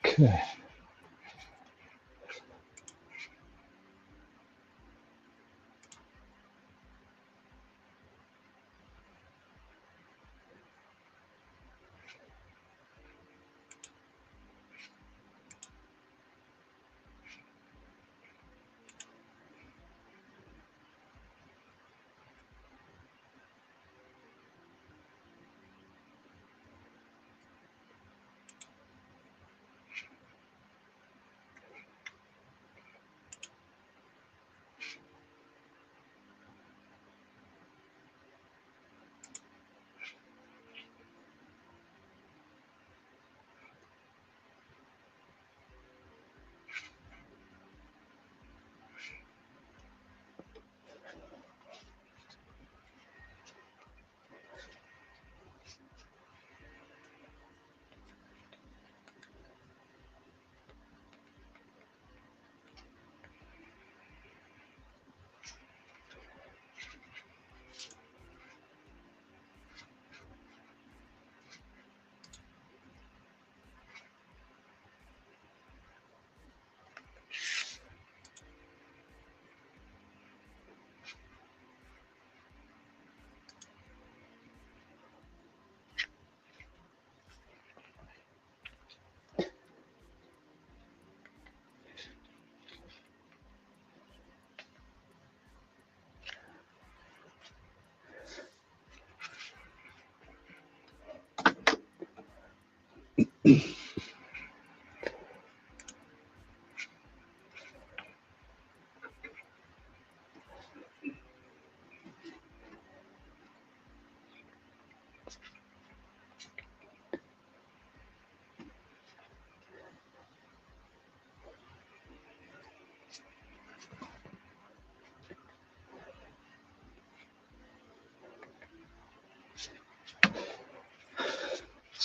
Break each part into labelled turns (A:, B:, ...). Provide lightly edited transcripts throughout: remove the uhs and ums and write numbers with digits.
A: Okay.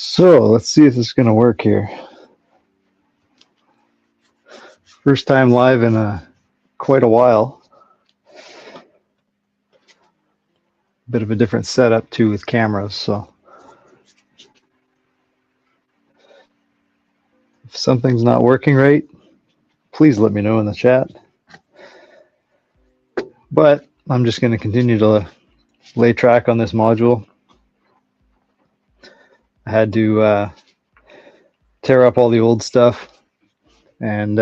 A: So let's see if this is going to work here. First time live in quite a while. Bit of a different setup too with cameras. So if something's not working right, please let me know in the chat. But I'm just going to continue to lay track on this module. I had to tear up all the old stuff and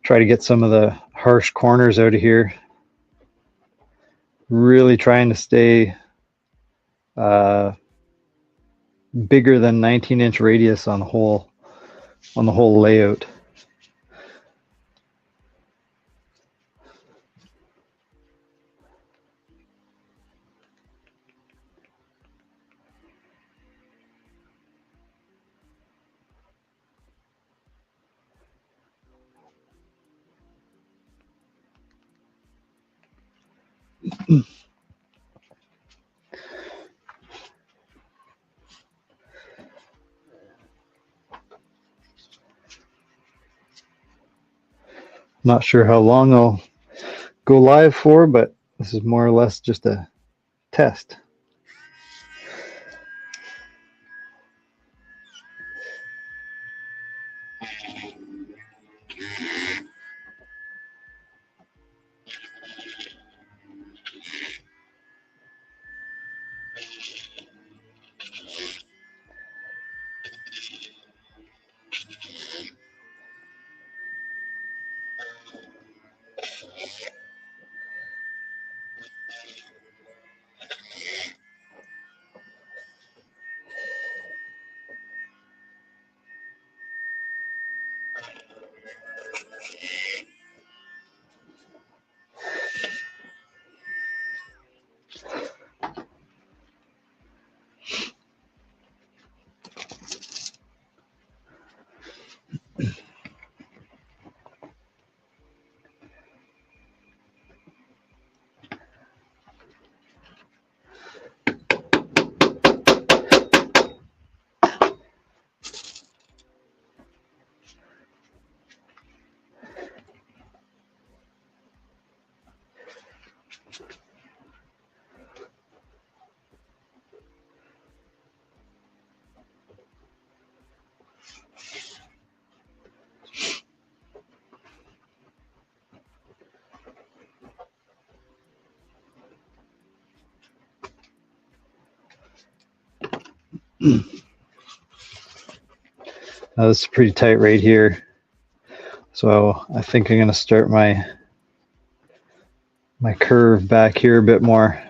A: try to get some of the harsh corners out of here. Really trying to stay bigger than 19-inch radius on the whole layout. Not sure how long I'll go live for, but this is more or less just a test. Now this is pretty tight right here, so I think I'm going to start my curve back here a bit more.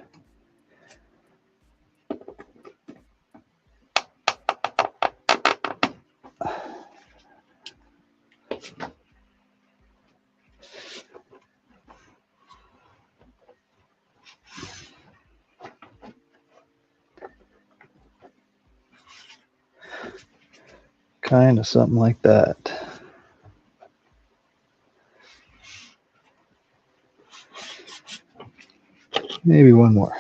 A: Kind of something like that. Maybe one more.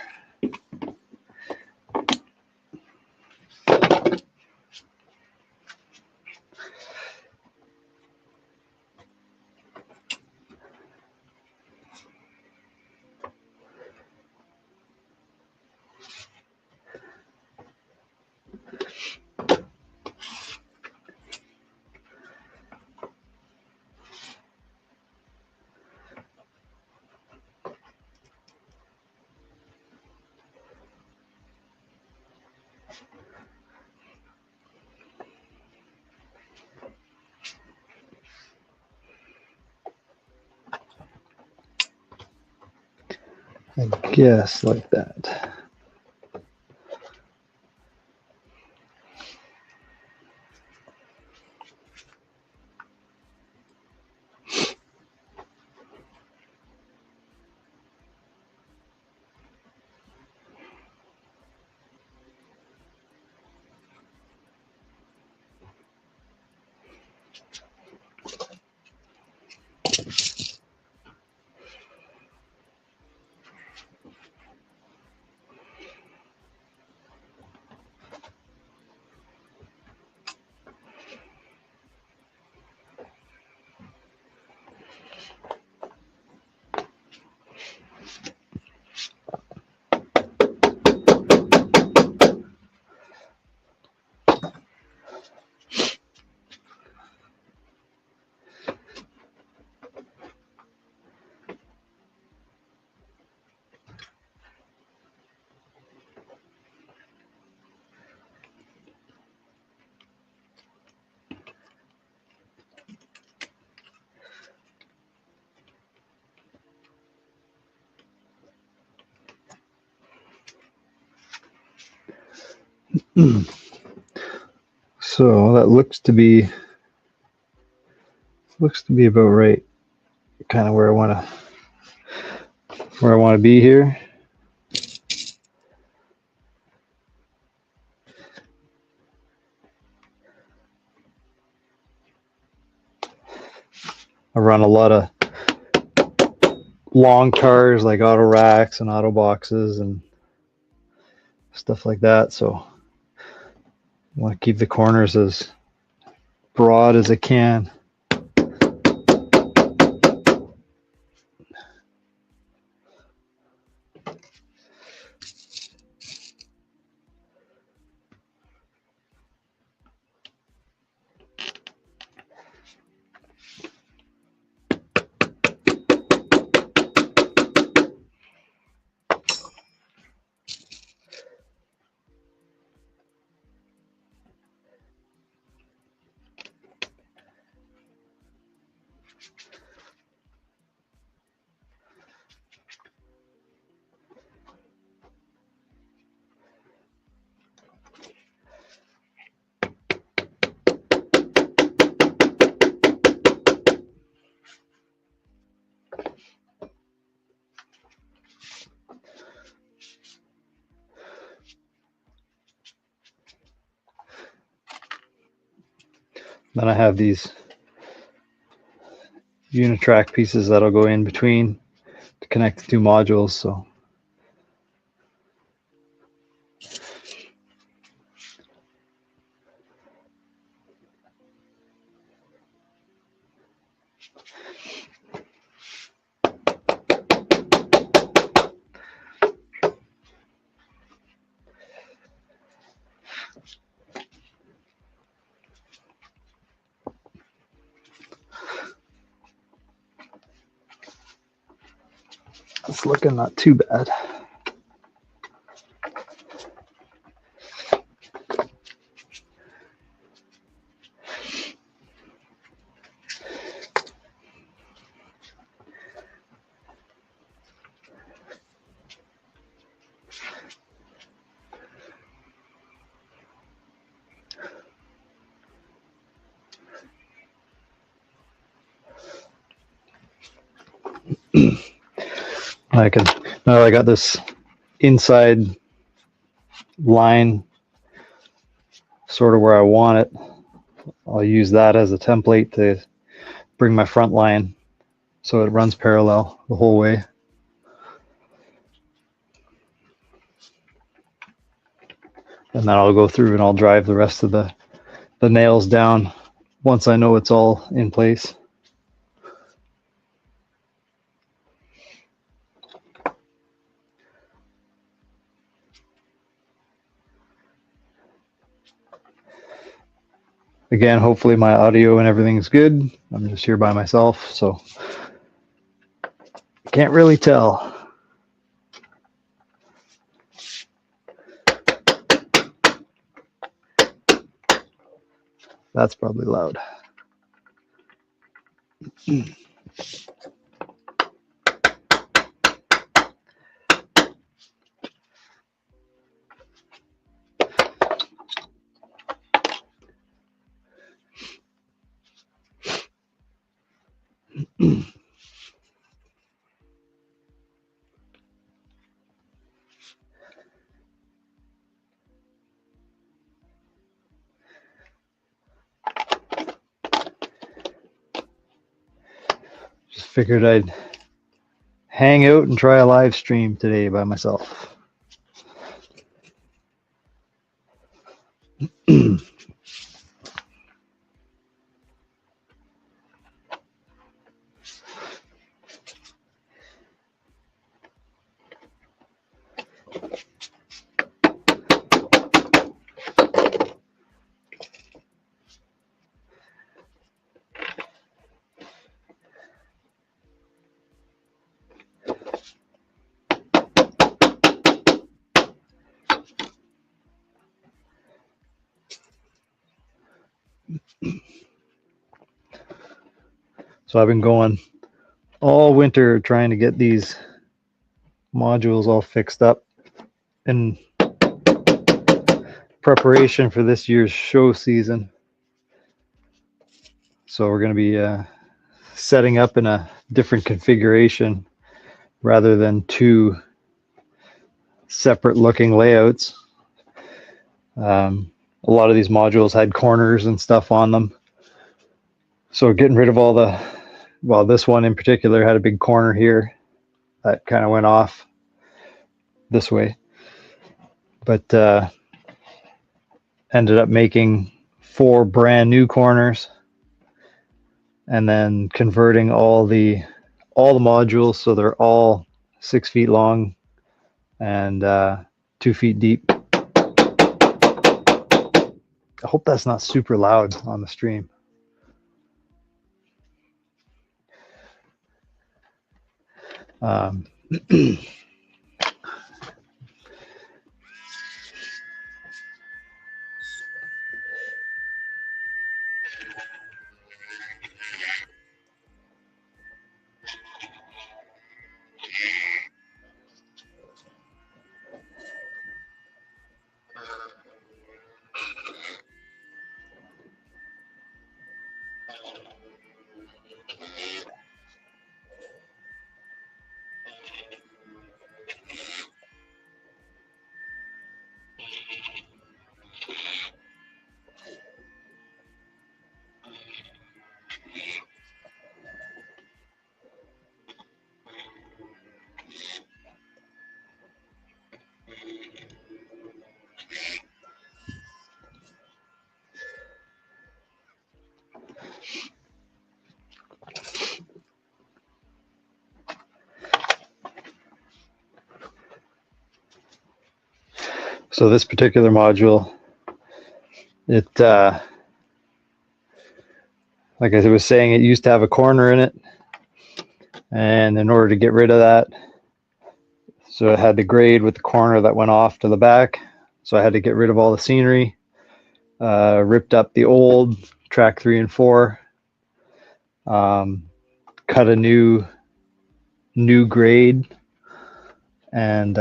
A: I guess like that. So that looks to be about right. Kind of where I want to be here. I run a lot of long cars like auto racks and auto boxes and stuff like that, so I want to keep the corners as broad as I can. Then I have these Unitrack pieces that'll go in between to connect the two modules. So it's looking not too bad. I can, now I got this inside line sort of where I want it. I'll use that as a template to bring my front line so it runs parallel the whole way. And then I'll go through and I'll drive the rest of the nails down once I know it's all in place. Again, hopefully my audio and everything's good. I'm just here by myself, so can't really tell. That's probably loud. Just figured I'd hang out and try a live stream today by myself. So I've been going all winter trying to get these modules all fixed up in preparation for this year's show season. So we're going to be setting up in a different configuration rather than two separate looking layouts. A lot of these modules had corners and stuff on them. So getting rid of all the, well, this one in particular had a big corner here that kind of went off this way, but ended up making 4 brand new corners and then converting all the modules so they're all 6 feet long and 2 feet deep. I hope that's not super loud on the stream. So this particular module, it, like I was saying, it used to have a corner in it. And in order to get rid of that, so it had the grade with the corner that went off to the back. So I had to get rid of all the scenery, ripped up the old track 3 and 4, cut a new grade, and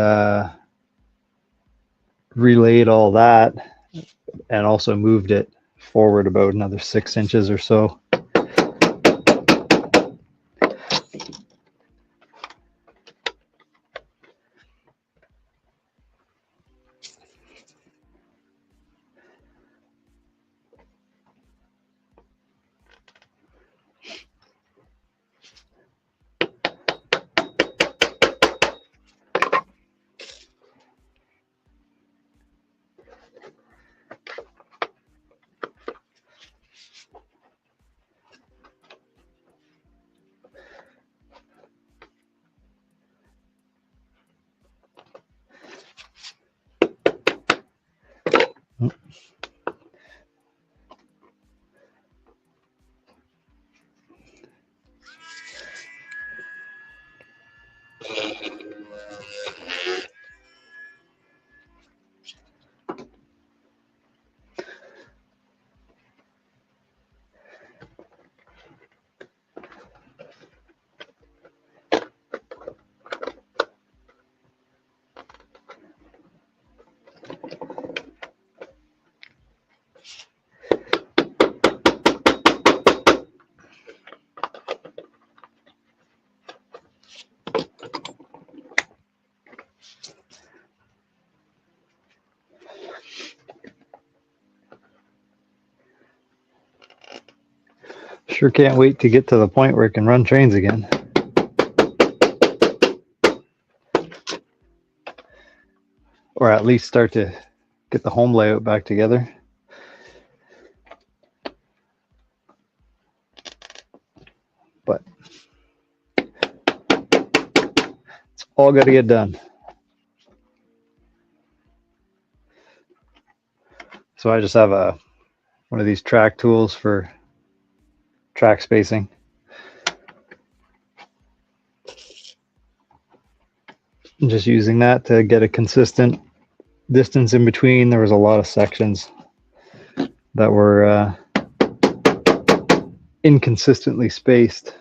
A: relayed all that, and also moved it forward about another 6 inches or so. Sure can't wait to get to the point where I can run trains again. Or at least start to get the home layout back together. But it's all got to get done. So I just have one of these track tools for track spacing. I'm just using that to get a consistent distance in between. There was a lot of sections that were inconsistently spaced.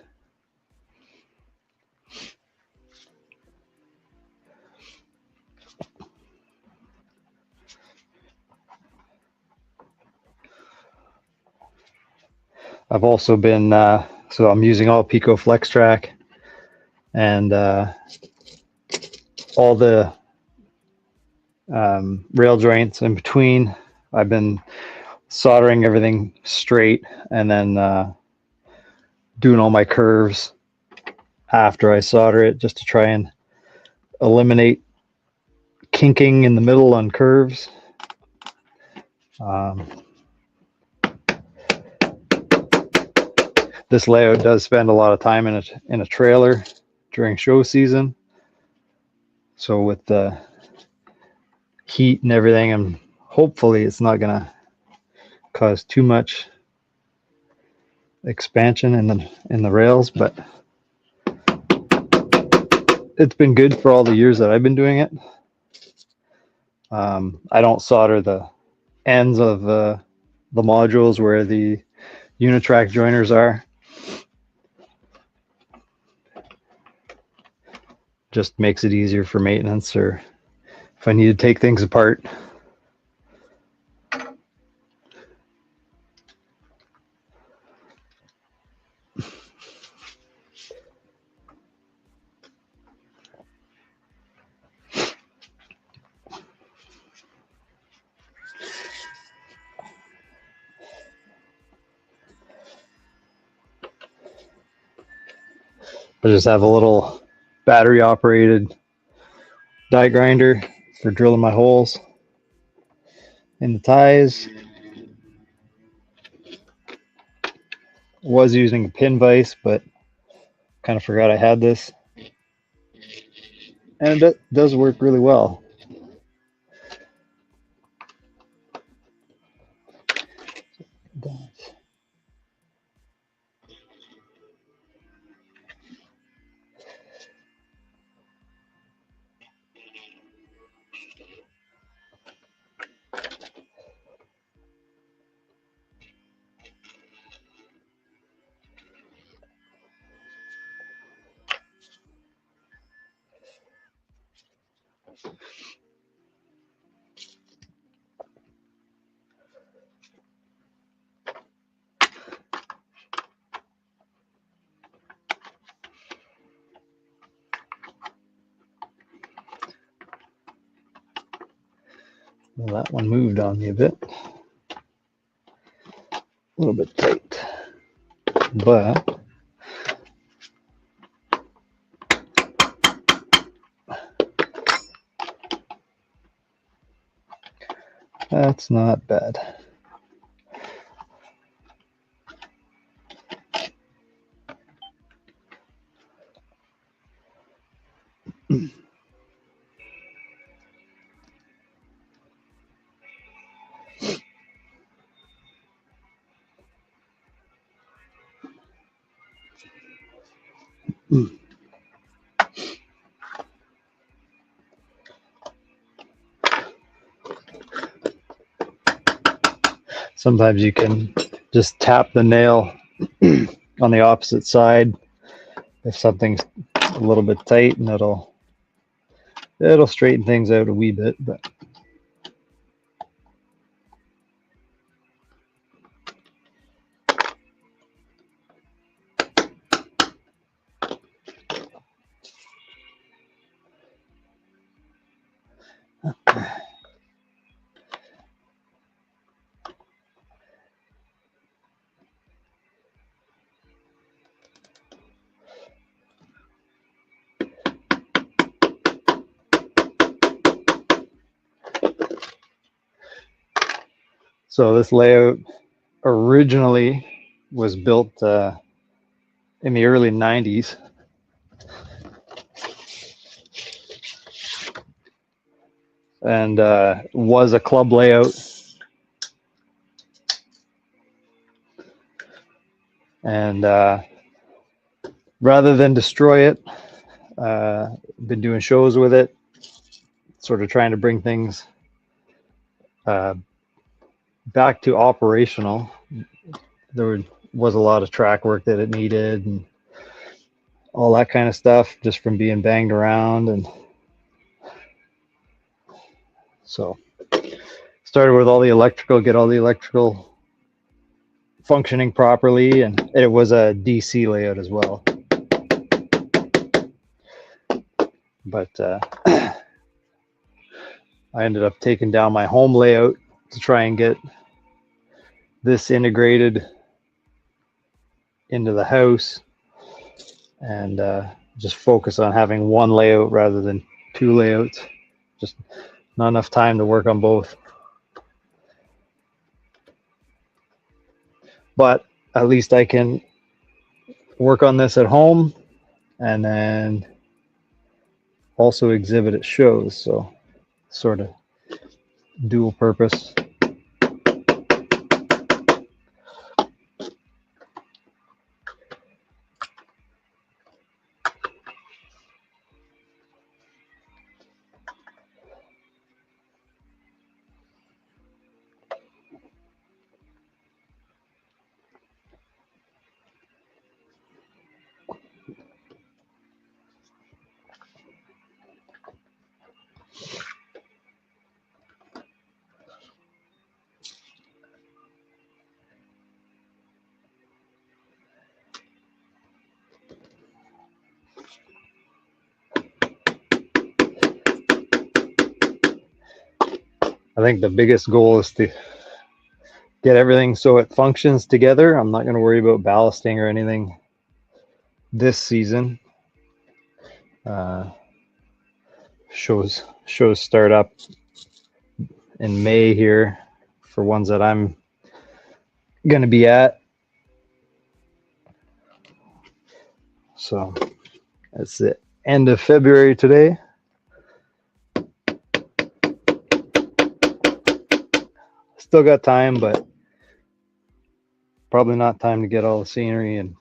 A: I've also been, so I'm using all Pico FlexTrack, and all the rail joints in between. I've been soldering everything straight and then doing all my curves after I solder it, just to try and eliminate kinking in the middle on curves. This layout does spend a lot of time in a trailer during show season. So with the heat and everything, and hopefully it's not going to cause too much expansion in the rails, but it's been good for all the years that I've been doing it. I don't solder the ends of the modules where the Unitrack joiners are. Just makes it easier for maintenance, or if I need to take things apart. I just have a little battery operated die grinder for drilling my holes in the ties. Was using a pin vise, but kind of forgot I had this, and it does work really well. Well, that one moved on me a bit. A little bit tight, but that's not bad. Sometimes you can just tap the nail on the opposite side if something's a little bit tight, and it'll straighten things out a wee bit. But so this layout originally was built in the early 90s. And was a club layout. And rather than destroy it, been doing shows with it, sort of trying to bring things back to operational. There was a lot of track work that it needed and all that kind of stuff just from being banged around. And so started with all the electrical, get all the electrical functioning properly, and it was a DC layout as well. But I ended up taking down my home layout to try and get this integrated into the house, and just focus on having one layout rather than two layouts. Just not enough time to work on both. But at least I can work on this at home and then also exhibit at shows. So sort of dual purpose. I think the biggest goal is to get everything so it functions together. I'm not going to worry about ballasting or anything this season. Shows start up in May here for ones that I'm going to be at. So it's the end of February today. Still got time, but probably not time to get all the scenery and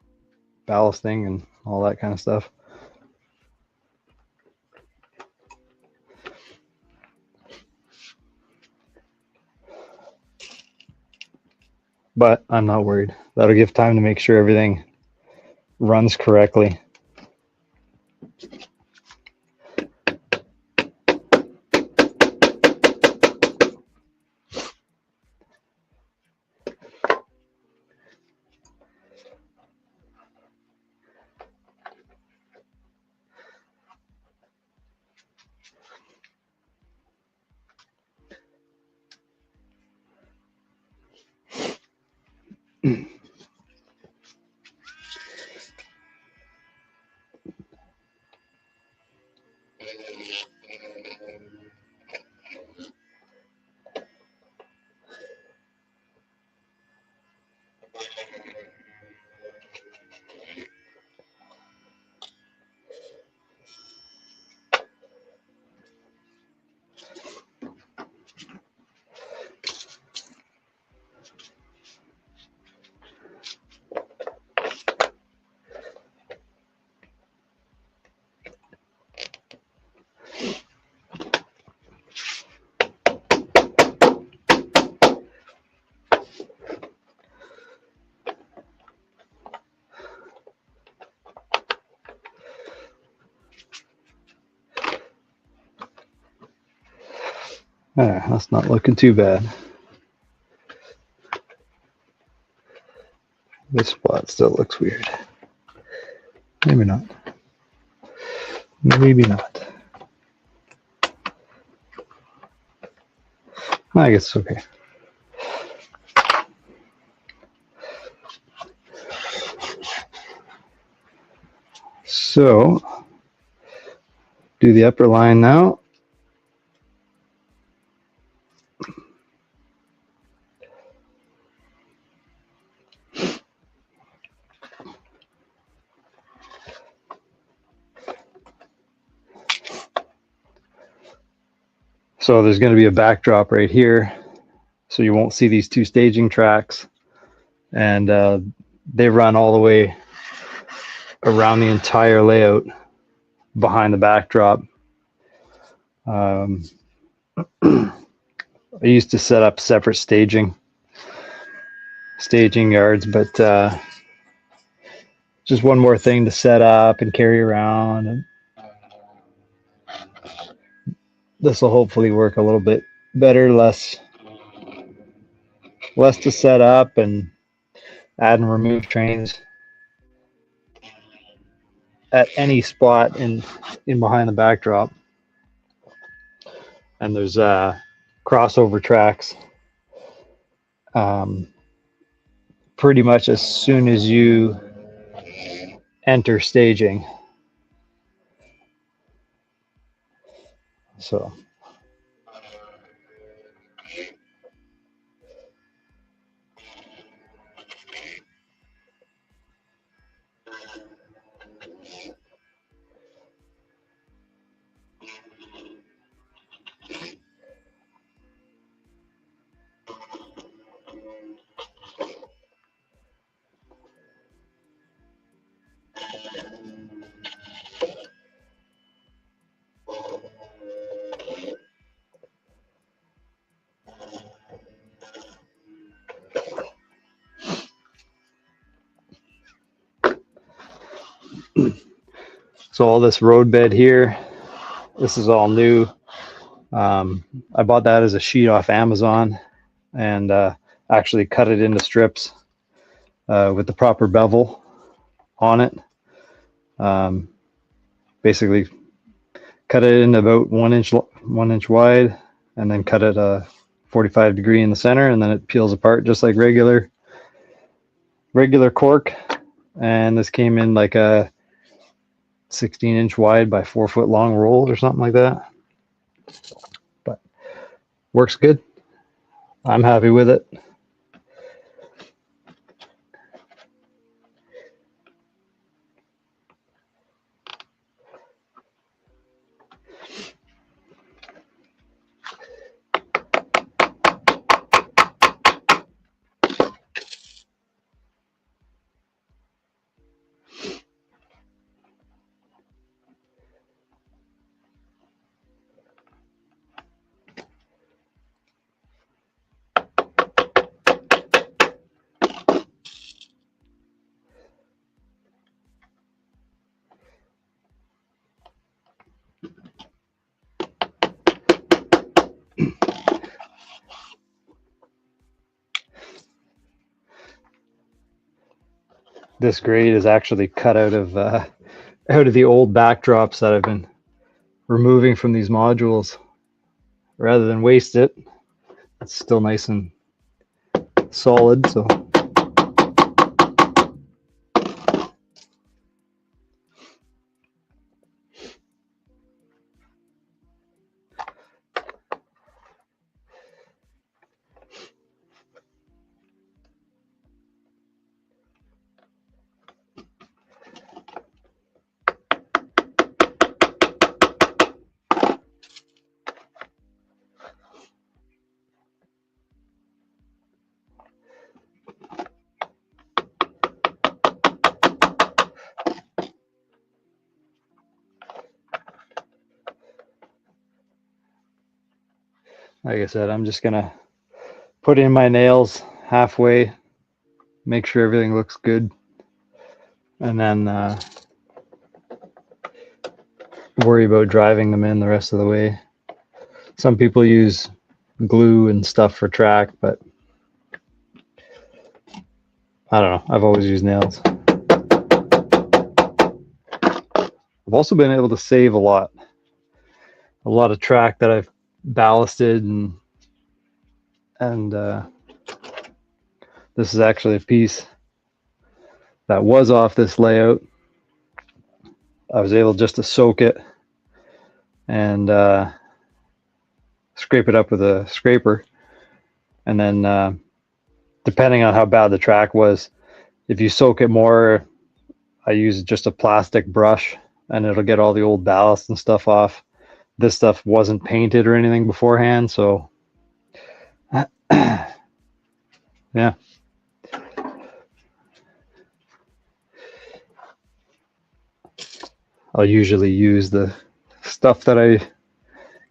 A: ballasting and all that kind of stuff. But I'm not worried. That'll give time to make sure everything runs correctly. That's not looking too bad. This spot still looks weird. Maybe not. Maybe not. I guess it's okay. So, do the upper line now. So there's going to be a backdrop right here, so you won't see these two staging tracks, and they run all the way around the entire layout behind the backdrop. I used to set up separate staging yards, but just one more thing to set up and carry around, and this will hopefully work a little bit better, less to set up and add and remove trains at any spot in behind the backdrop. And there's crossover tracks pretty much as soon as you enter staging. So So all this road bed here, this is all new. I bought that as a sheet off Amazon and actually cut it into strips with the proper bevel on it. Basically cut it in about 1 inch wide, and then cut it a 45 degree in the center, and then it peels apart just like regular cork. And this came in like a 16-inch wide by 4-foot long rolls or something like that. But works good. I'm happy with it. This grade is actually cut out of the old backdrops that I've been removing from these modules. Rather than waste it, it's still nice and solid. So like I said, I'm just gonna put in my nails halfway, make sure everything looks good, and then worry about driving them in the rest of the way. Some people use glue and stuff for track, but I don't know. I've always used nails. I've also been able to save a lot of track that I've ballasted, and this is actually a piece that was off this layout. I was able just to soak it and scrape it up with a scraper, and then depending on how bad the track was, if you soak it more, I use just a plastic brush and it'll get all the old ballast and stuff off. This stuff wasn't painted or anything beforehand, so yeah. I'll usually use the stuff that I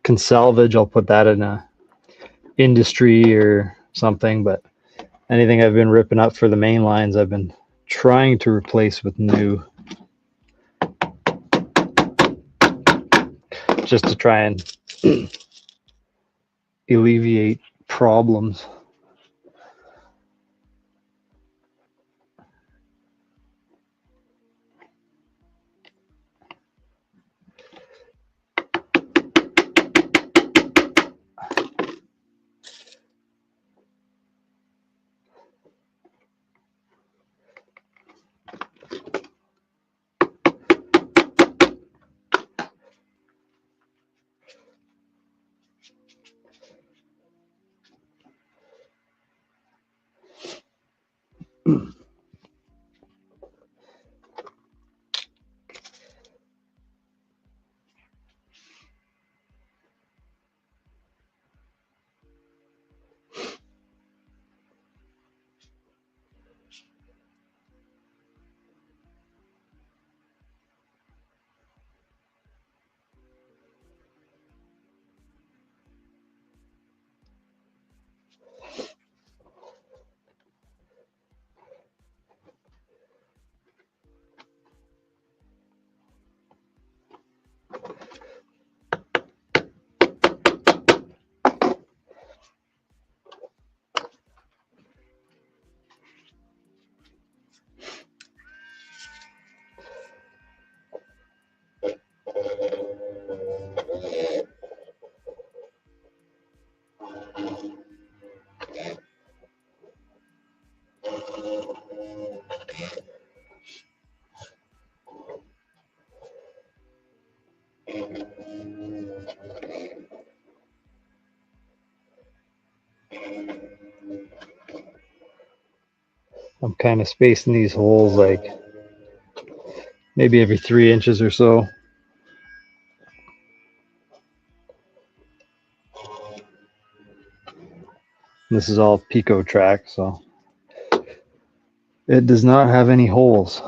A: can salvage. I'll put that in a industry or something, but anything I've been ripping up for the main lines, I've been trying to replace with new, just to try and alleviate problems. I'm kind of spacing these holes like maybe every 3 inches or so. This is all Pico track, so it does not have any holes.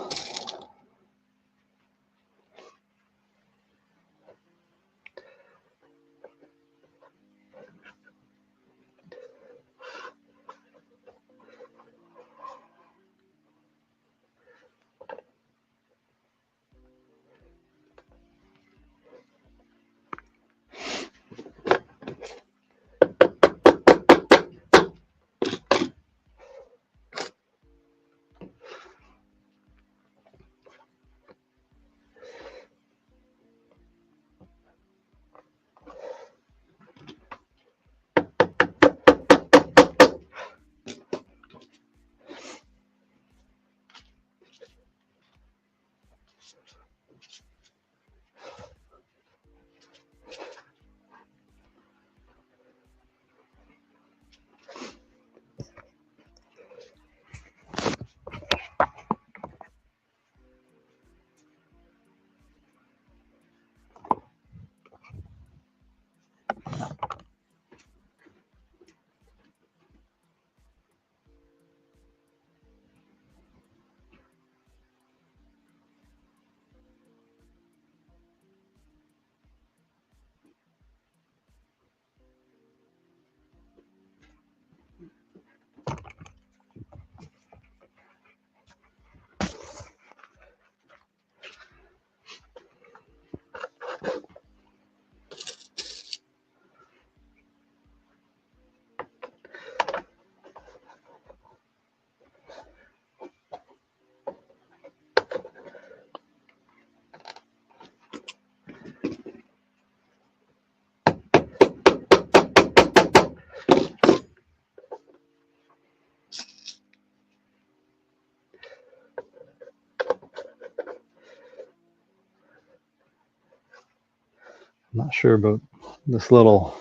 A: not sure about this little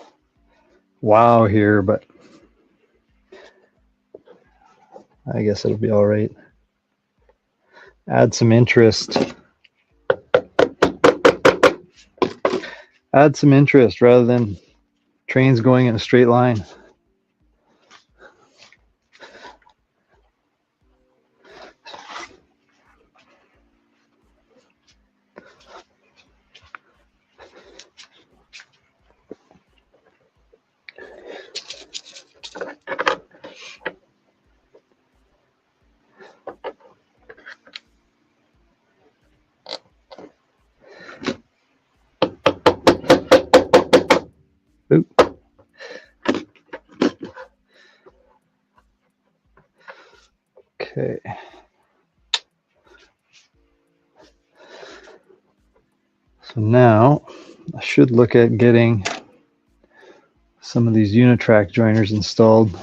A: wow here, but I guess it'll be all right. Add some interest. Add some interest rather than trains going in a straight line. Oop. Okay. So now I should look at getting some of these Unitrack joiners installed.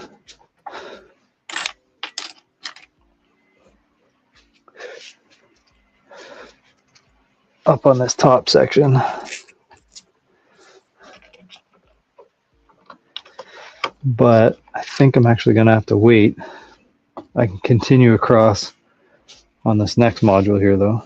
A: Up on this top section. But I think I'm actually going to have to wait. I can continue across on this next module here though.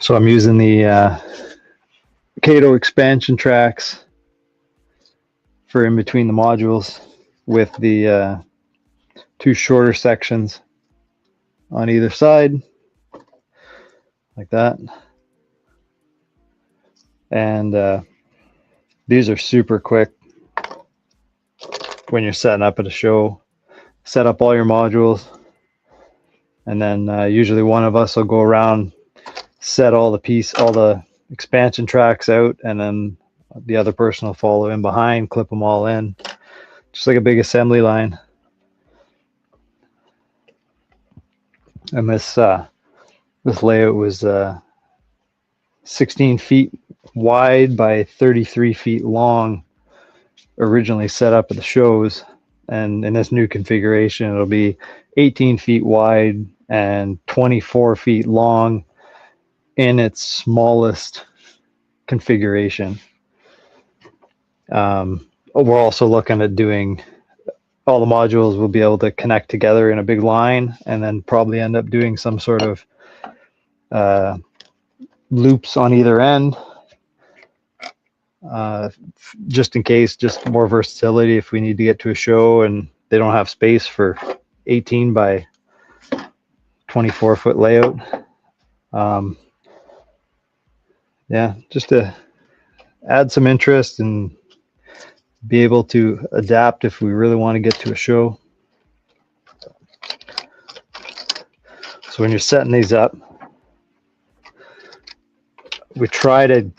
A: So I'm using the Kato expansion tracks for in between the modules with the two shorter sections on either side, like that. And these are super quick when you're setting up at a show. Set up all your modules, and then usually one of us will go around, set all the expansion tracks out, and then the other person will follow in behind, clip them all in, just like a big assembly line. And this layout was 16 feet wide by 33 feet long, originally set up at the shows. And in this new configuration, it'll be 18 feet wide and 24 feet long in its smallest configuration. We're also looking at doing all the modules will be able to connect together in a big line, and then probably end up doing some sort of loops on either end, just in case, just more versatility if we need to get to a show and they don't have space for 18 by 24 foot layout. Yeah, just to add some interest and be able to adapt if we really want to get to a show. So when you're setting these up, we trying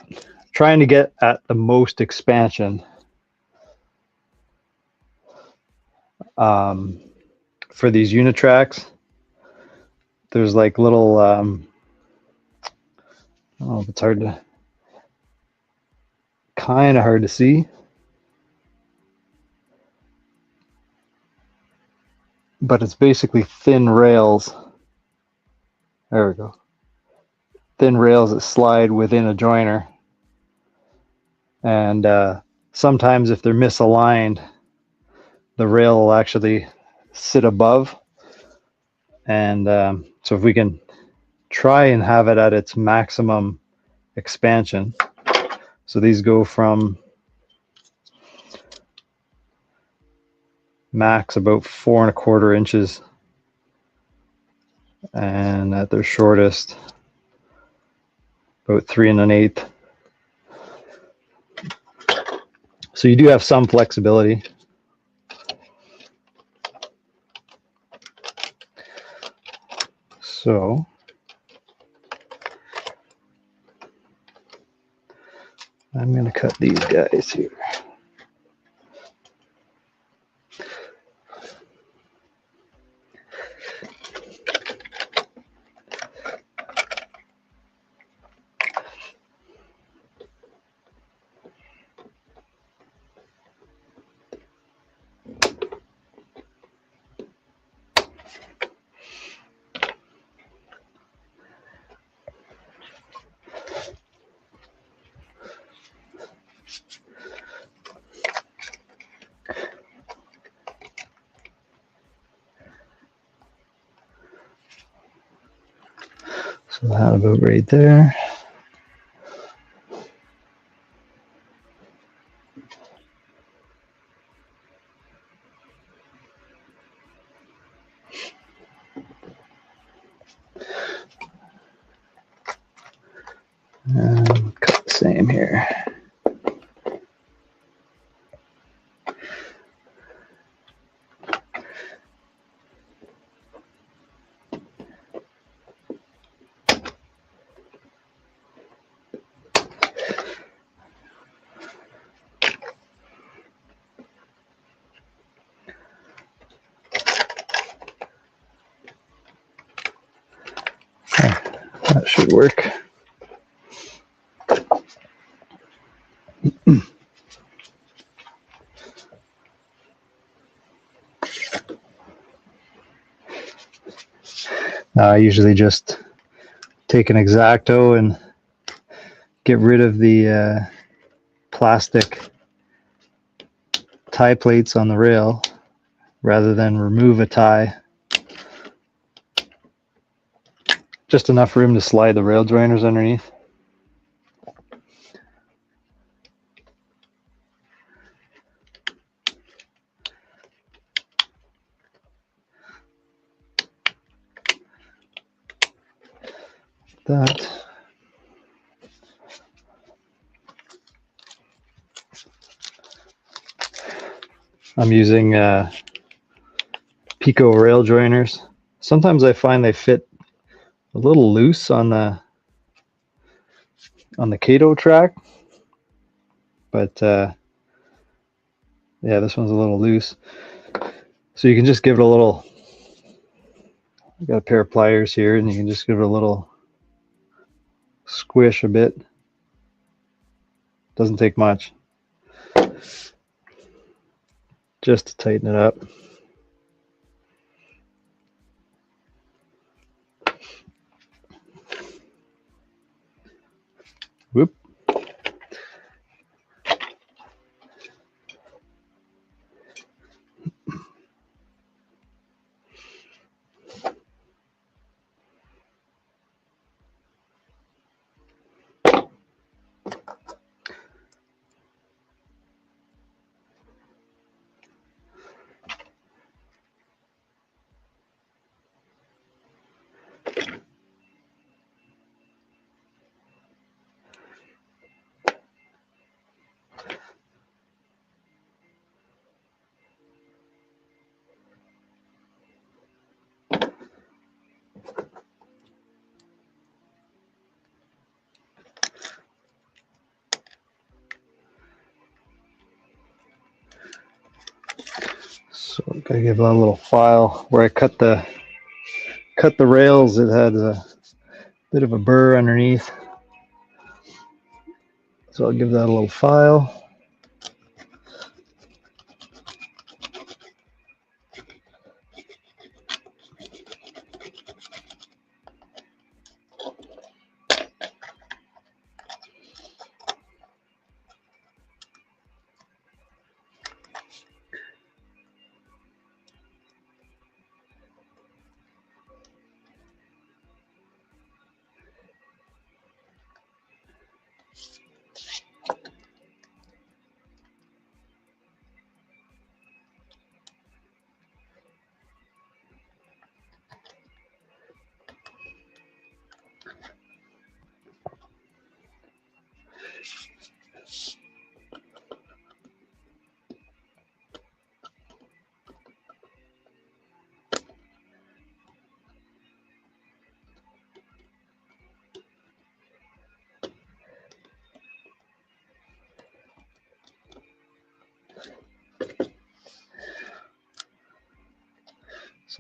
A: to get at the most expansion for these Unitracks. There's like little oh, it's kind of hard to see, but it's basically thin rails. There we go. Thin rails that slide within a joiner. And sometimes if they're misaligned, the rail will actually sit above. And so if we can try and have it at its maximum expansion. So these go from max about 4¼ inches and at their shortest, about 3 1/8. So you do have some flexibility. So I'm going to cut these guys here. So that about right there. And cut the same here. That should work. I usually just take an X-Acto and get rid of the plastic tie plates on the rail rather than remove a tie. Just enough room to slide the rail joiners underneath. That. I'm using Pico rail joiners. Sometimes I find they fit a little loose on the Kato track, but yeah, this one's a little loose. So you can just give it a little. I got a pair of pliers here, and you can just give it a little squish a bit. Doesn't take much, just to tighten it up. Whoop. So I gotta give that a little file where I cut the rails. It had a bit of a burr underneath, so I'll give that a little file.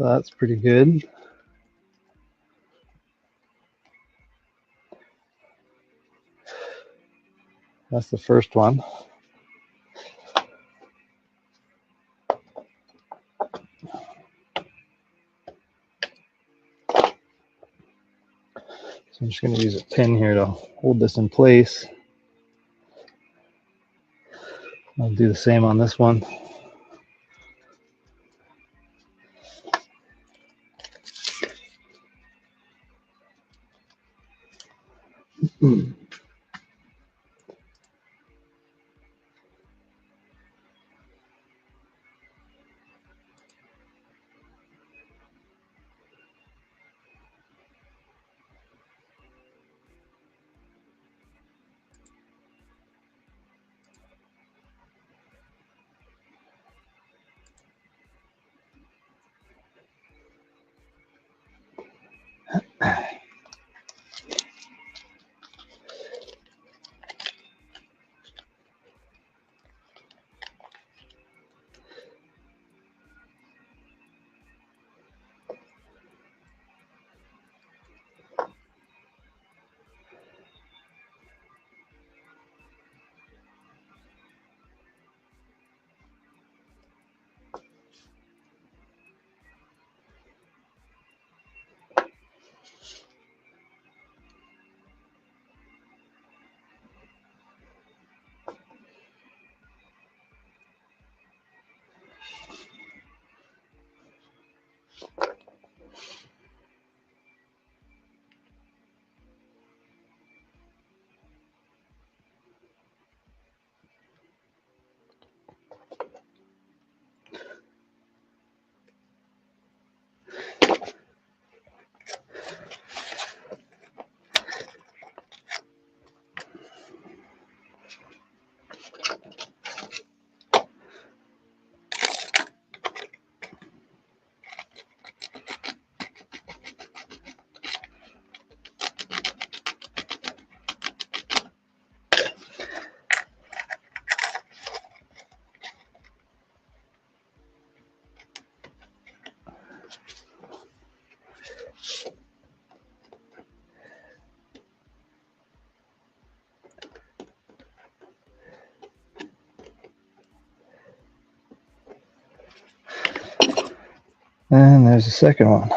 A: So that's pretty good. That's the first one. So I'm just going to use a pin here to hold this in place. I'll do the same on this one. And there's the second one.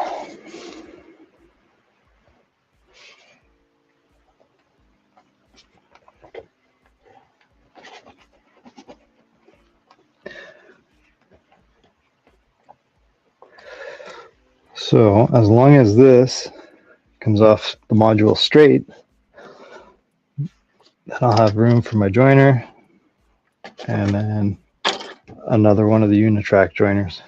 A: So as long as this comes off the module straight, then I'll have room for my joiner and then another one of the Unitrack joiners.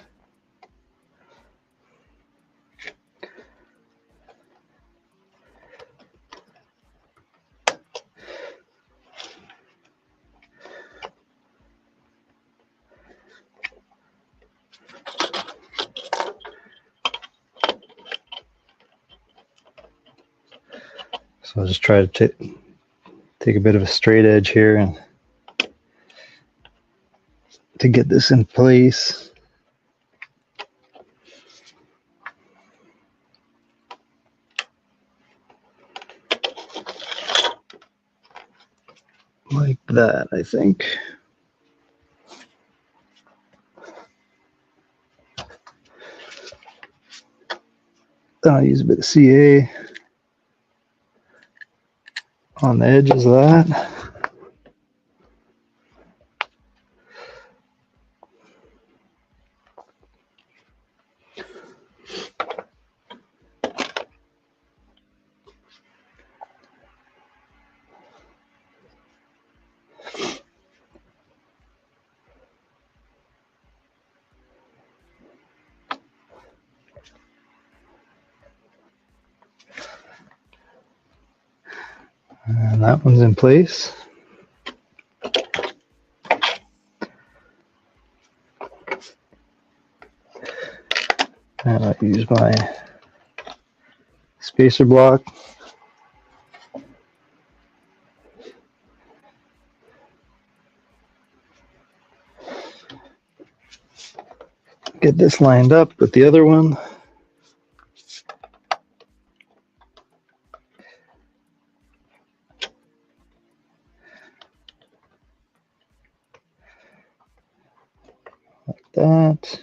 A: So I'll just try to take a bit of a straight edge here and to get this in place. Like that, I think. Then I'll use a bit of CA on the edges of that. And that one's in place. And I use my spacer block. Get this lined up with the other one. that.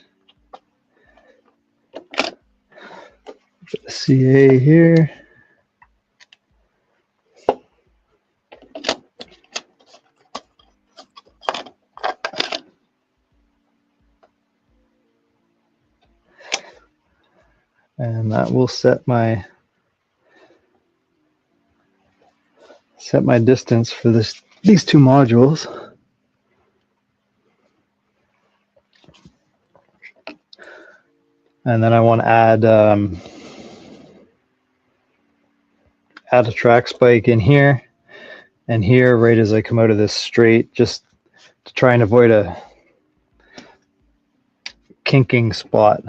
A: Put the CA here. And that will set my distance for these two modules. And then I want to add a track spike in here and here right as I come out of this straight, just to try and avoid a kinking spot.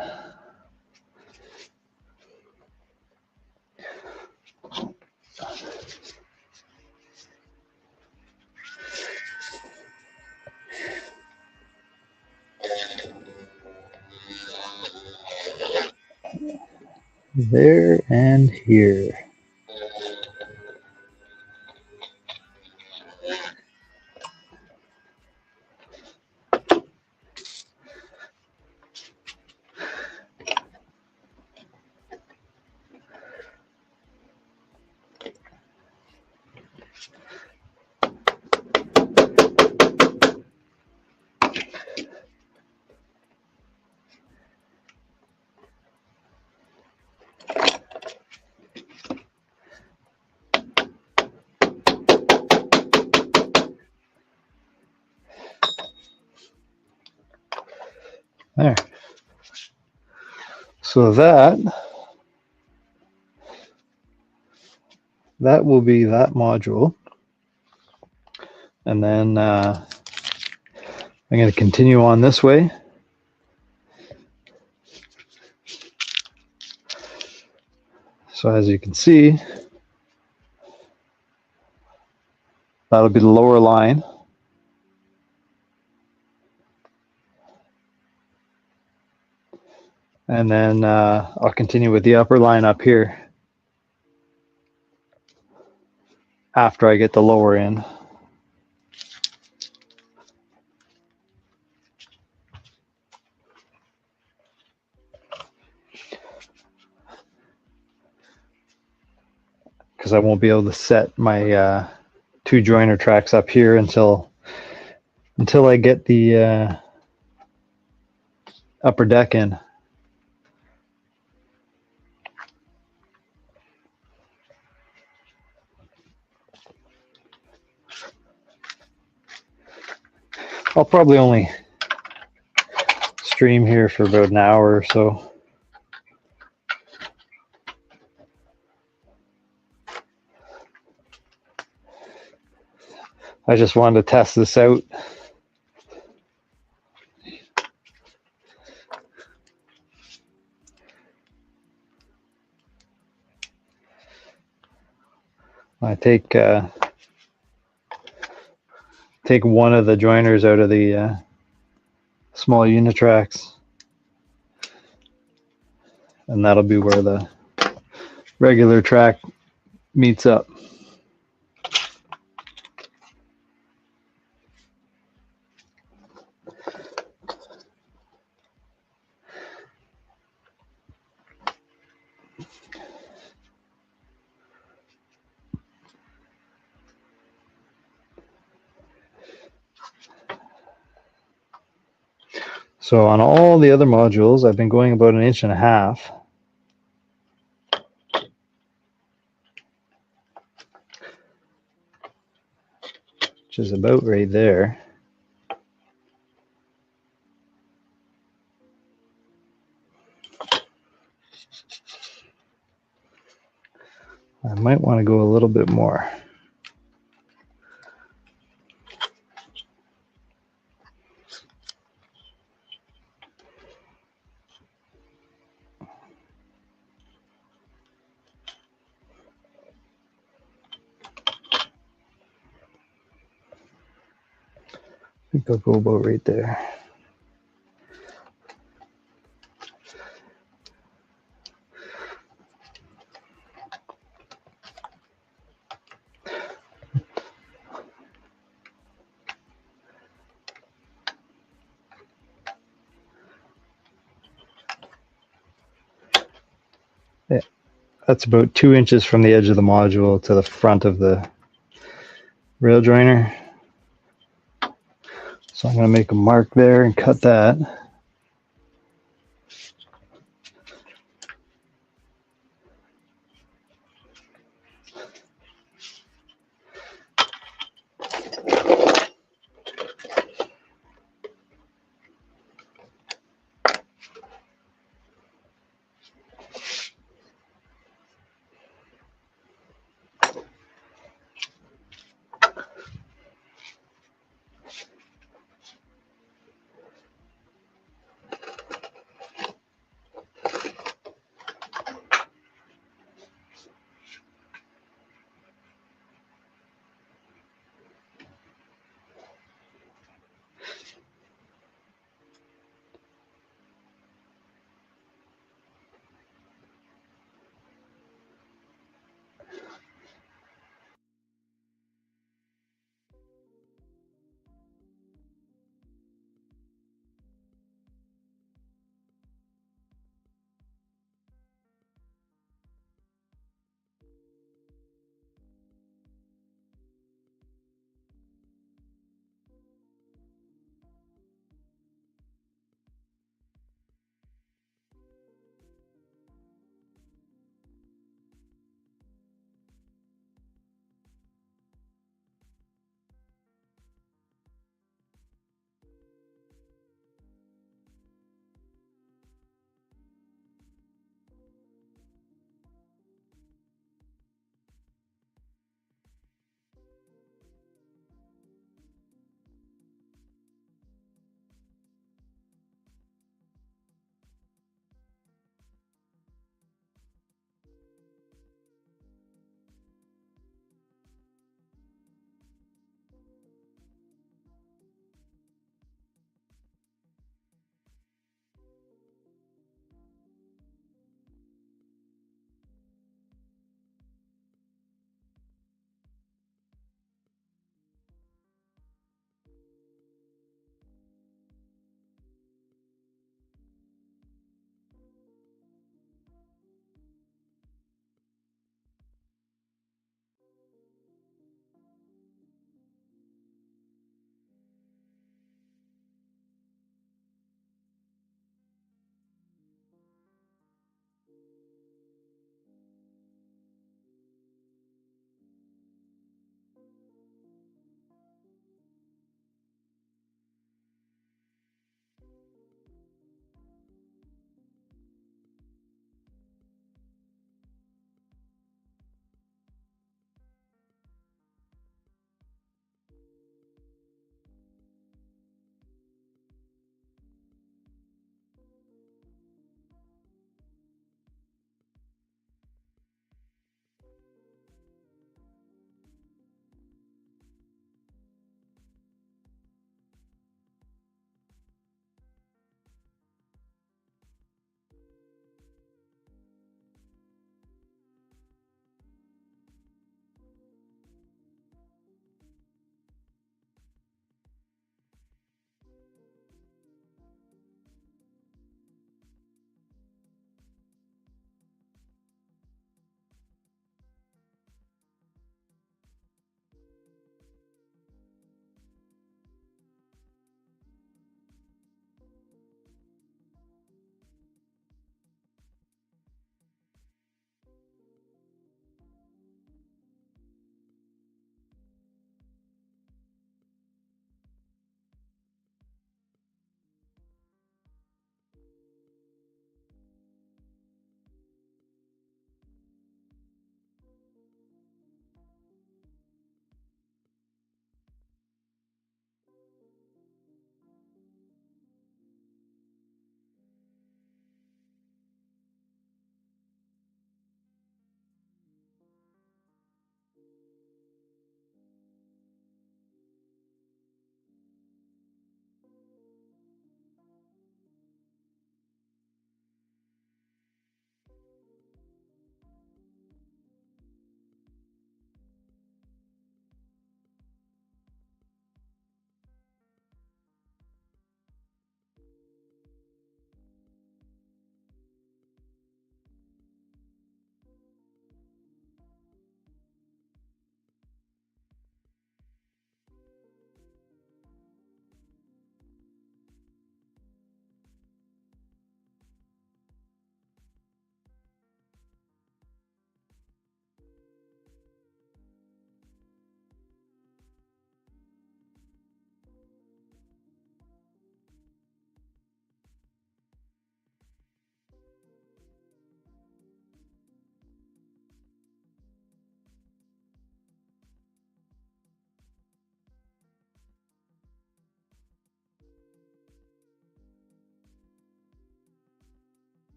A: There and here. There. So that will be that module. And then I'm going to continue on this way. So as you can see, that'll be the lower line. And then I'll continue with the upper line up here after I get the lower in. Because I won't be able to set my two joiner tracks up here until I get the upper deck in. I'll probably only stream here for about an hour or so. I just wanted to test this out. I take one of the joiners out of the small unitracks, and that'll be where the regular track meets up. So on all the other modules, I've been going about 1.5 inches, which is about right there. I might want to go a little bit more. I think I'll go about right there. Yeah, that's about 2 inches from the edge of the module to the front of the rail joiner. So I'm going to make a mark there and cut that.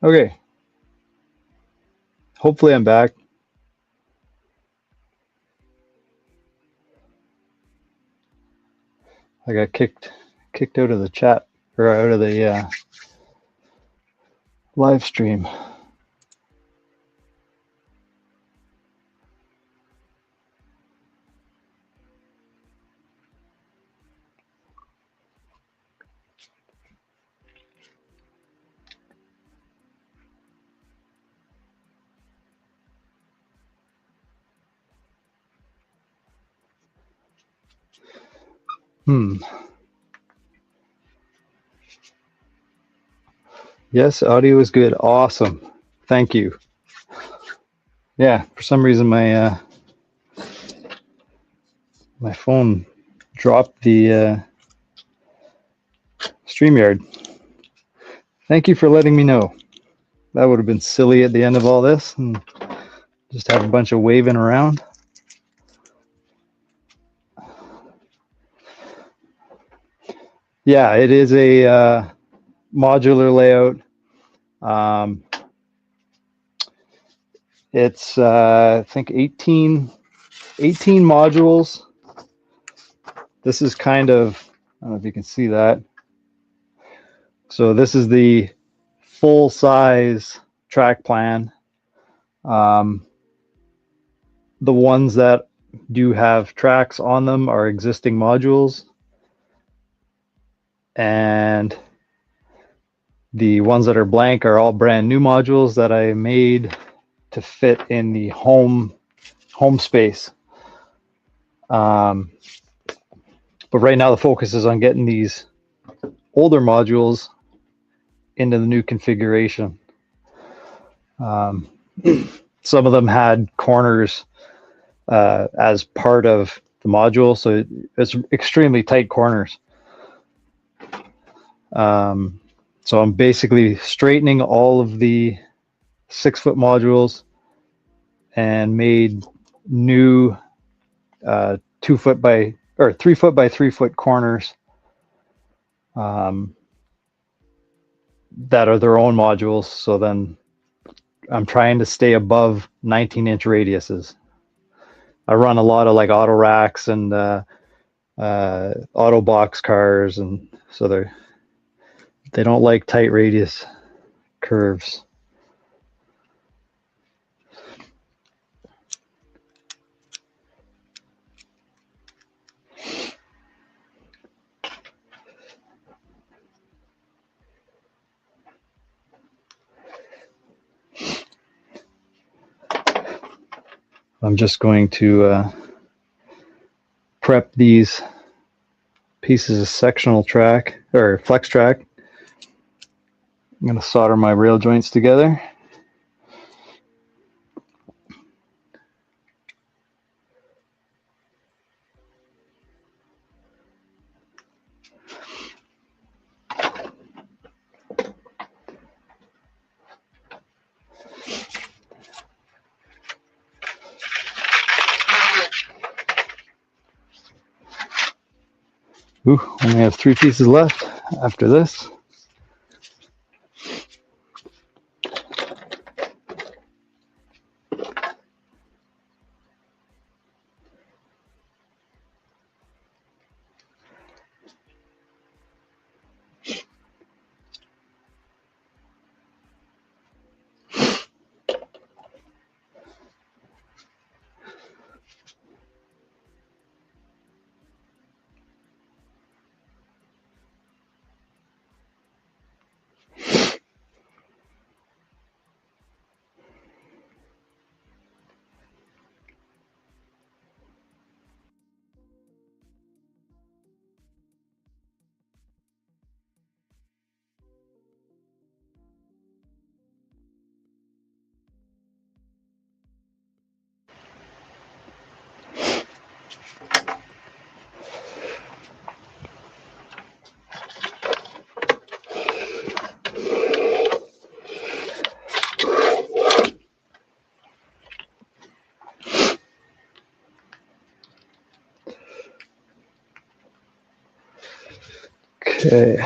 A: Okay. Hopefully I'm back. I got kicked out of the chat, or out of the live stream. Yes, audio is good. Awesome. Thank you. Yeah, for some reason my my phone dropped the StreamYard. Thank you for letting me know. That would have been silly at the end of all this and just have a bunch of waving around. Yeah, it is a modular layout. It's I think 18 modules. This is kind of, I don't know if you can see that. So this is the full size track plan. The ones that do have tracks on them are existing modules, and the ones that are blank are all brand new modules that I made to fit in the home space. But right now the focus is on getting these older modules into the new configuration. Some of them had corners as part of the module, so it's extremely tight corners. So I'm basically straightening all of the 6-foot modules and made new 2-foot by, or 3-foot by 3-foot corners that are their own modules. So then I'm trying to stay above 19-inch radiuses. I run a lot of like auto racks and auto box cars, and so they don't like tight radius curves. I'm just going to prep these pieces of sectional track or flex track. I'm going to solder my rail joints together. Ooh, only have 3 pieces left after this. Okay.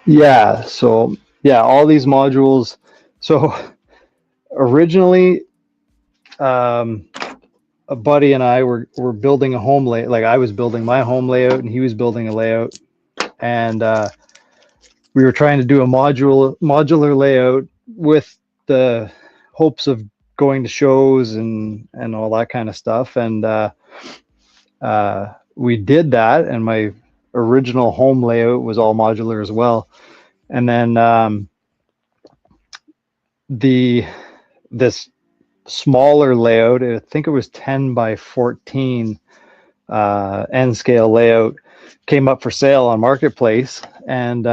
A: Yeah, so yeah, all these modules. So originally, um, a buddy and I were building a home layout. Like I was building my home layout, and he was building a layout, and we were trying to do a modular layout with the hopes of going to shows and all that kind of stuff. And we did that, and my original home layout was all modular as well. And then the this smaller layout, I think it was 10 by 14 N scale layout, came up for sale on Marketplace, and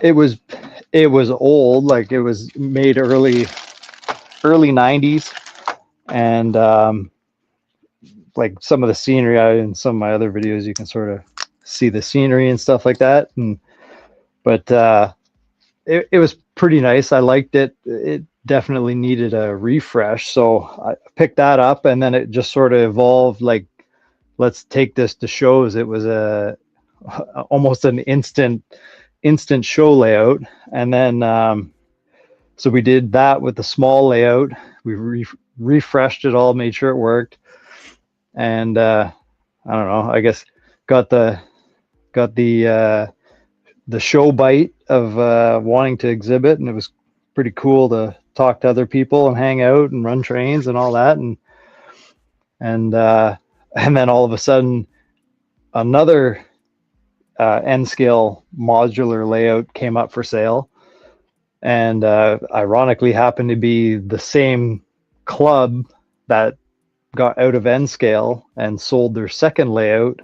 A: it was old, like it was made early 90s, and like some of the scenery, in some of my other videos you can sort of see the scenery and stuff like that. And but it was pretty nice. I liked it. It definitely needed a refresh, so I picked that up, and then it just sort of evolved. Like, let's take this to shows. It was almost an instant show layout. And then so we did that with the small layout. We refreshed it all, made sure it worked, and I don't know, I guess got the show bite of wanting to exhibit, and it was pretty cool to talk to other people and hang out and run trains and all that. And then all of a sudden another N scale modular layout came up for sale, and ironically happened to be the same club that got out of N scale and sold their second layout.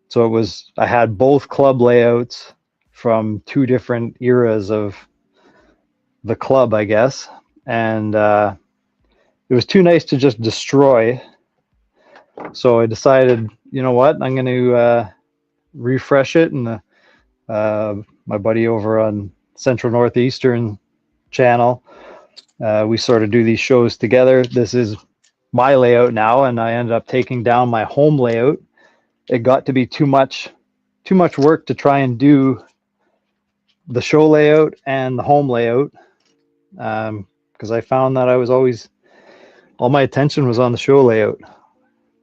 A: So I had both club layouts from two different eras of the club, I guess. And it was too nice to just destroy. So I decided, you know what, I'm going to refresh it. And my buddy over on Central Northeastern channel, we sort of do these shows together. This is my layout now, and I ended up taking down my home layout. It got to be too much work to try and do the show layout and the home layout, because I found that all my attention was on the show layout,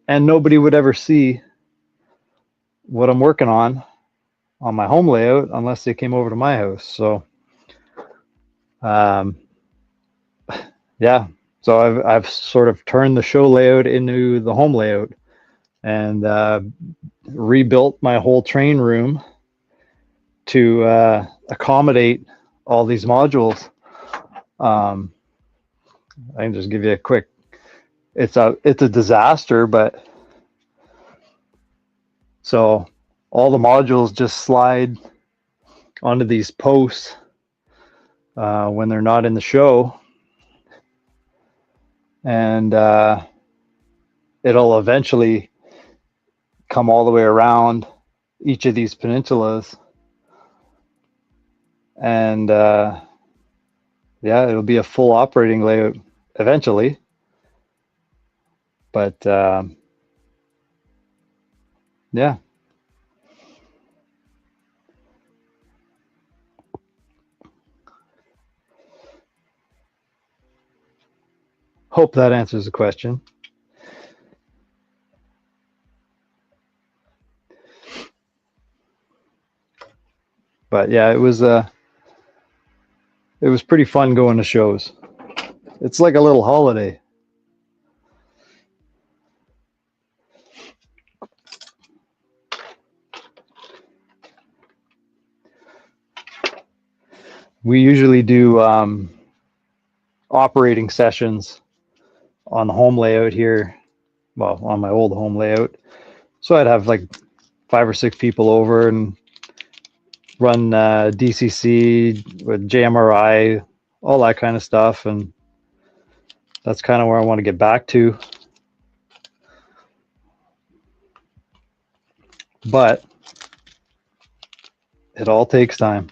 A: and nobody would ever see what I'm working on my home layout unless they came over to my house. So yeah, so I've sort of turned the show layout into the home layout, and rebuilt my whole train room to accommodate all these modules. I can just give you a quick. It's a disaster, but so all the modules just slide onto these posts when they're not in the show, and it'll eventually come all the way around each of these peninsulas, and yeah, it'll be a full operating layout eventually. But yeah. Hope that answers the question. But yeah, it was pretty fun going to shows. It's like a little holiday. We usually do operating sessions on the home layout here. Well, on my old home layout. So I'd have like 5 or 6 people over and run DCC with JMRI, all that kind of stuff. And that's kind of where I want to get back to. But it all takes time.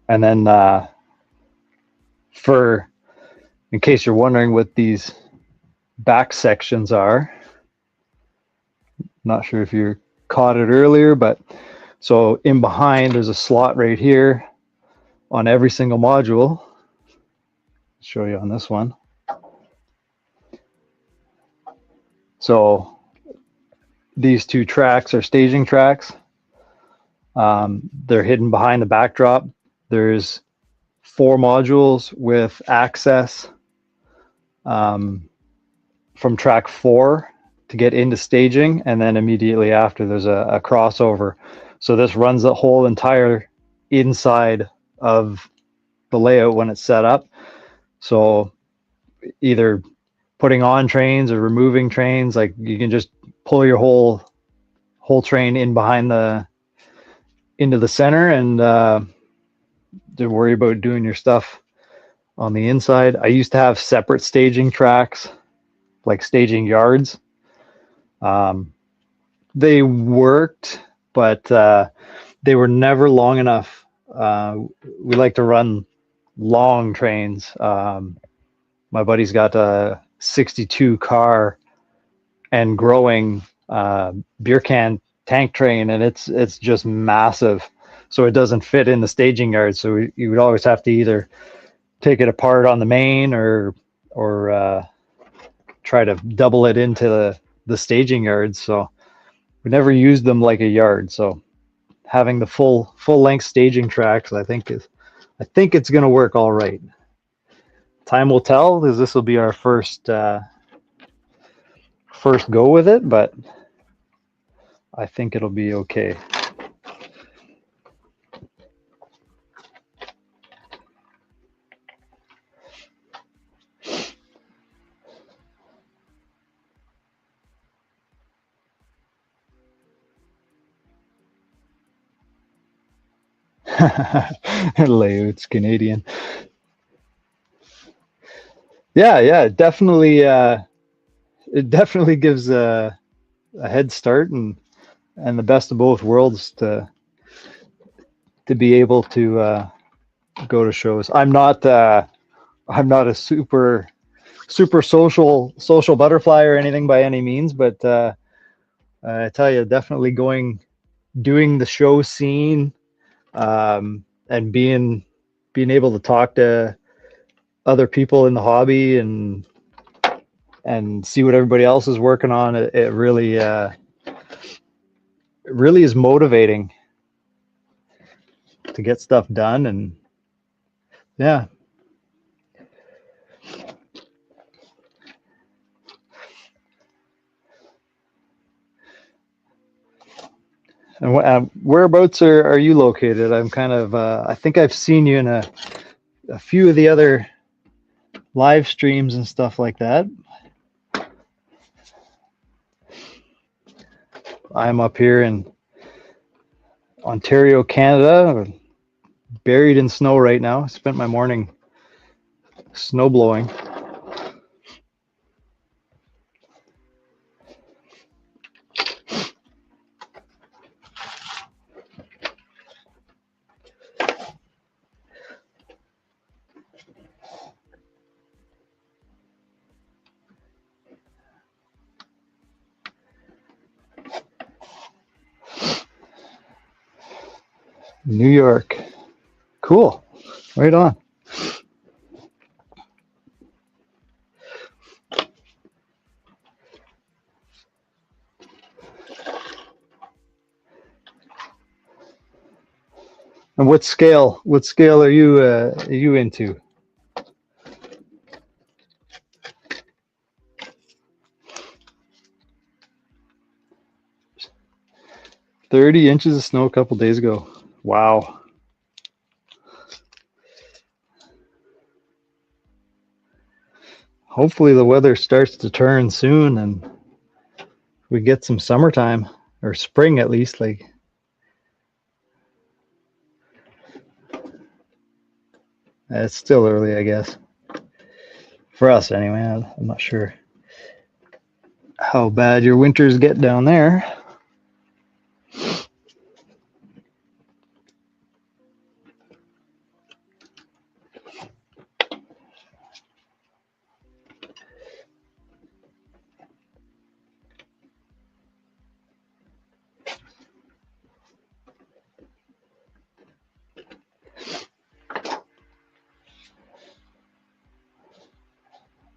A: And then in case you're wondering what these back sections are, not sure if you caught it earlier, but so in behind there's a slot right here on every single module. I'll show you on this one. So these two tracks are staging tracks. They're hidden behind the backdrop. There's 4 modules with access from track 4 to get into staging, and then immediately after there's a crossover. So this runs the whole entire inside of the layout when it's set up. So either putting on trains or removing trains, like you can just pull your whole train in behind into the center, and don't worry about doing your stuff on the inside. I used to have separate staging tracks, like staging yards. They worked, but they were never long enough. We like to run long trains. My buddy's got a 62 car and growing beer can tank train, and it's just massive. So it doesn't fit in the staging yard. So you would always have to either take it apart on the main or try to double it into the staging yards. So we never used them like a yard. So having the full length staging tracks, I think it's going to work all right. Time will tell, because this will be our first go with it, but I think it'll be okay. Layout's Canadian. Yeah, it definitely gives a head start and the best of both worlds to be able to go to shows. I'm not a super social butterfly or anything by any means, but I tell you, definitely doing the show scene, and being able to talk to other people in the hobby and see what everybody else is working on. It really is motivating to get stuff done. And yeah. And whereabouts are you located? I'm kind of I think I've seen you in a few of the other live streams and stuff like that. I'm up here in Ontario, Canada, buried in snow right now. I spent my morning snow blowing. New York. Cool. Right on. And what scale are you into? "30 inches of snow a couple days ago." Wow. Hopefully the weather starts to turn soon and we get some summertime, or spring at least. Like, it's still early, I guess, for us anyway. I'm not sure how bad your winters get down there.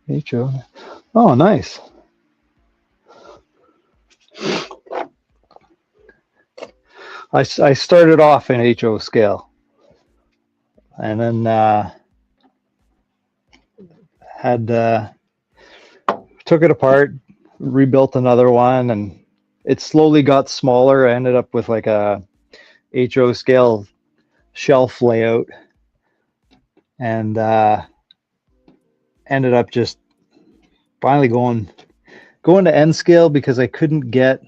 A: HO. Oh, nice. I started off in HO scale, and then had took it apart, rebuilt another one, and it slowly got smaller. I ended up with like a HO scale shelf layout, and ended up just finally going to N scale because I couldn't get.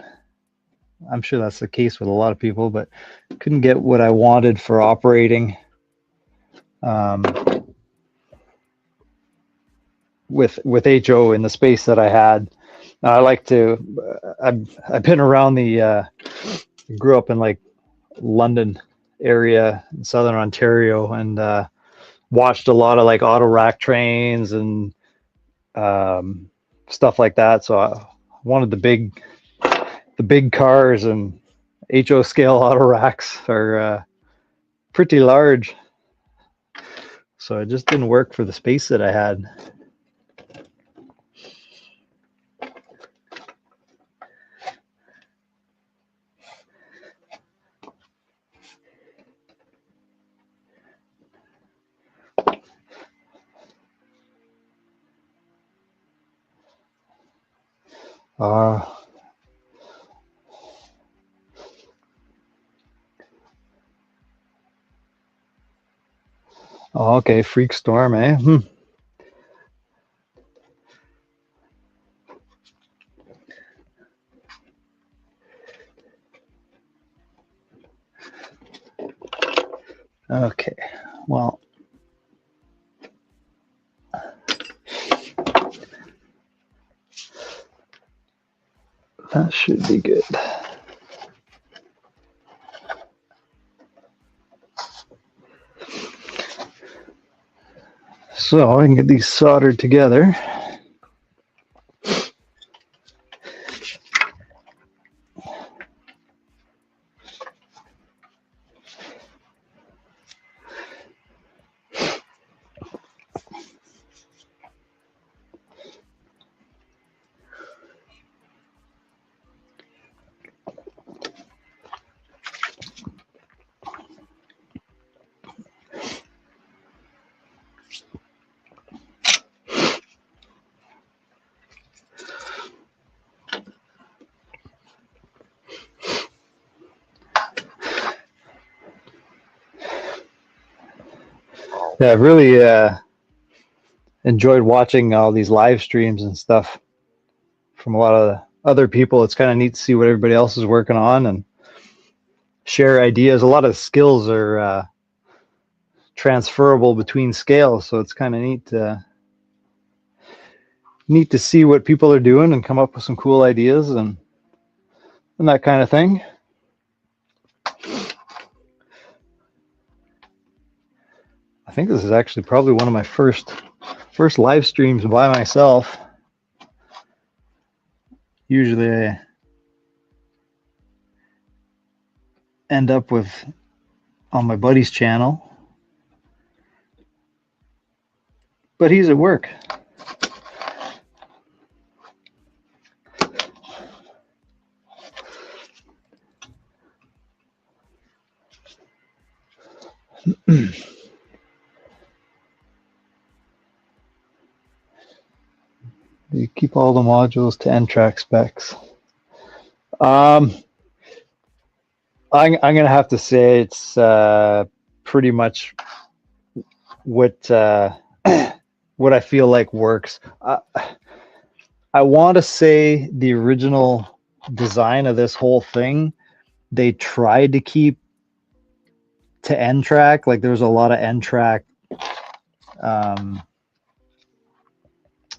A: I'm sure that's the case with a lot of people, but couldn't get what I wanted for operating with HO in the space that I had. I like to. I've been around the. Grew up in like London area in southern Ontario, and watched a lot of like auto rack trains and stuff like that. So I wanted the big cars, and HO scale auto racks are pretty large. So it just didn't work for the space that I had. Okay, Freak Storm, eh? Okay, well, that should be good. So I can get these soldered together. Yeah, I've really enjoyed watching all these live streams and stuff from a lot of other people. It's kind of neat to see what everybody else is working on and share ideas. A lot of skills are transferable between scales, so it's kind of neat to see what people are doing and come up with some cool ideas and that kind of thing. I think this is actually probably one of my first live streams by myself. Usually I end up with on my buddy's channel, but he's at work. You keep all the modules to N-Track specs. I'm gonna have to say it's pretty much what what I feel like works. I want to say the original design of this whole thing, they tried to keep to N-Track. Like there's a lot of N-Track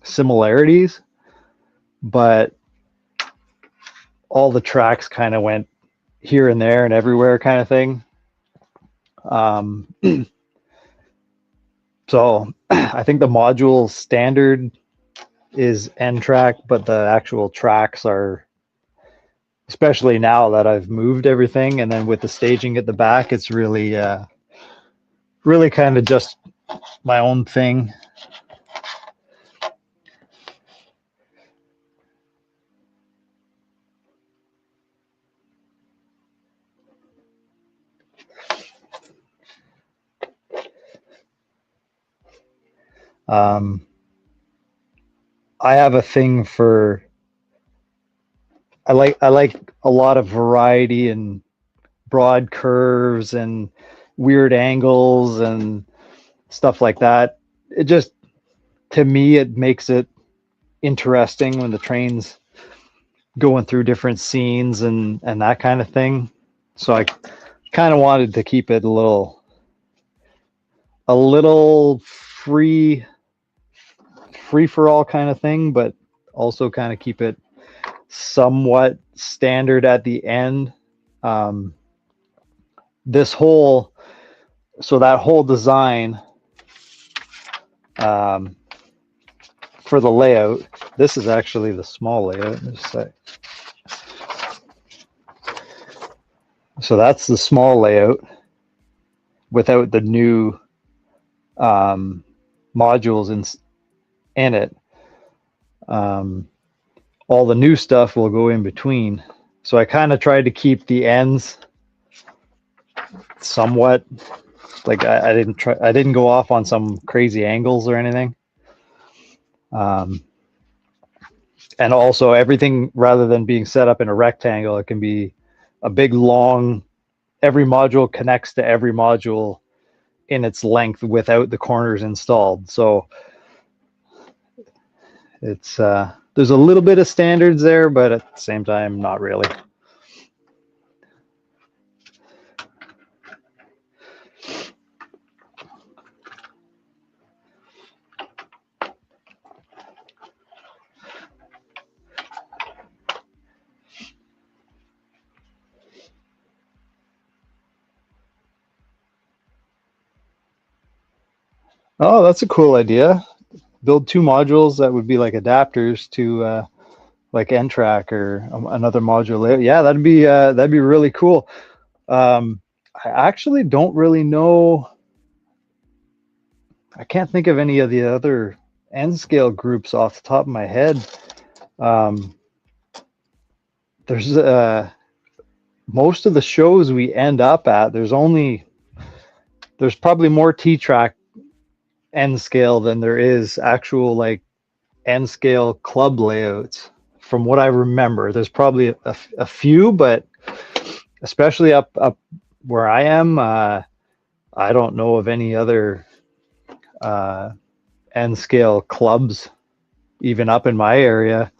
A: similarities, but all the tracks kind of went here and there and everywhere kind of thing. So I think the module standard is N-Track, but the actual tracks are, especially now that I've moved everything and then with the staging at the back, it's really really kind of just my own thing. I have a thing for, I like a lot of variety and broad curves and weird angles and stuff like that. It just, to me, it makes it interesting when the train's going through different scenes and that kind of thing. So I kind of wanted to keep it a little free for all kind of thing, but also kind of keep it somewhat standard at the end. This whole, so that whole design for the layout, this is actually the small layout. So that's the small layout without the new modules in it. All the new stuff will go in between. So I kind of tried to keep the ends somewhat, like I didn't go off on some crazy angles or anything. And also everything, rather than being set up in a rectangle, it can be a big long, every module connects to every module in its length without the corners installed. So it's there's a little bit of standards there, but at the same time, not really. Oh, that's a cool idea. Build two modules that would be like adapters to like NTRAK or another module. Yeah, that'd be really cool. I actually don't really know. I can't think of any of the other N scale groups off the top of my head. There's most of the shows we end up at, there's probably more T-Track N scale than there is actual like N scale club layouts. From what I remember, there's probably a few, but especially up where I am, I don't know of any other N scale clubs even up in my area.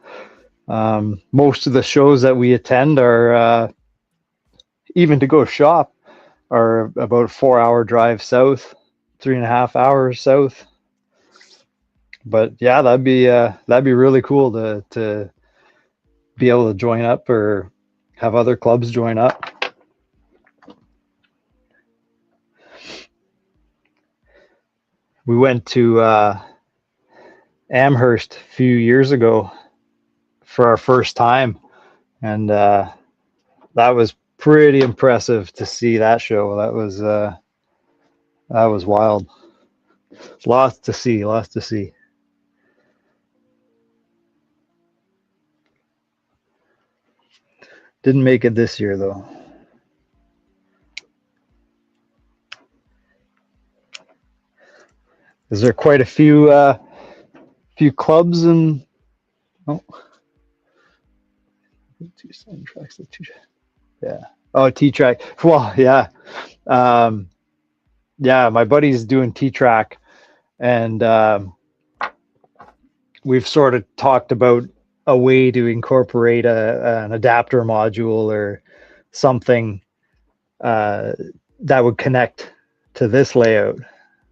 A: Most of the shows that we attend are even to go shop are about a 4-hour drive south, 3.5 hours south. But yeah, that'd be really cool to be able to join up or have other clubs join up. We went to Amherst a few years ago for our first time, and that was pretty impressive to see that show. That was wild. Lots to see. Didn't make it this year though. Is there quite a few clubs and yeah. Oh, T-Track. Well, yeah. Yeah, my buddy's doing T-Track, and we've sort of talked about a way to incorporate an adapter module or something that would connect to this layout.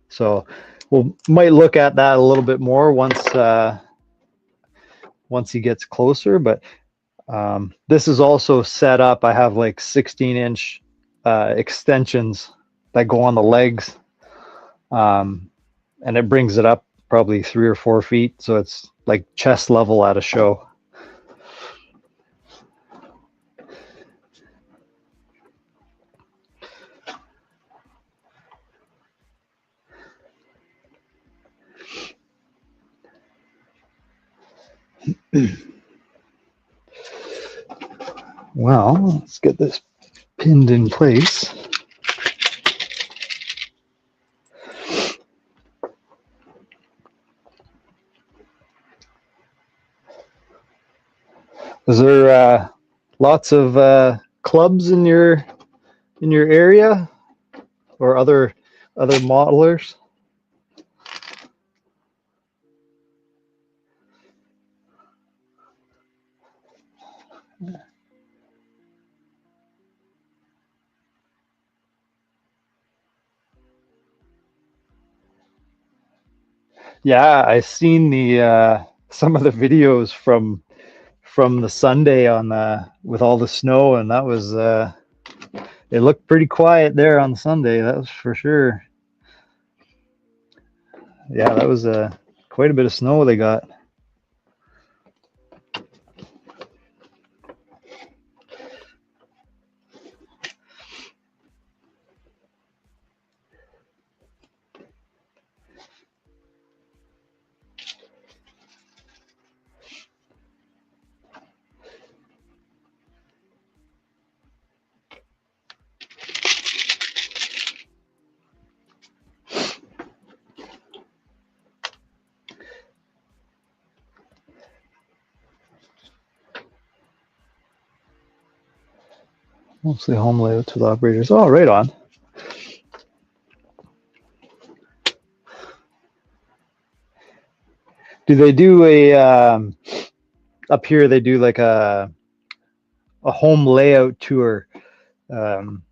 A: So we might look at that a little bit more once he gets closer. But this is also set up. I have like 16-inch extensions that go on the legs, and it brings it up probably 3 or 4 feet. So it's like chest level at a show. Well, let's get this pinned in place. Is there lots of clubs in your area, or other modelers? Yeah, I seen the some of the videos from the Sunday on with all the snow, and that was it looked pretty quiet there on Sunday. That was for sure. Yeah, that was quite a bit of snow they got. Mostly home layouts with operators. Oh, right on. Do they do a up here? They do like a home layout tour. Um,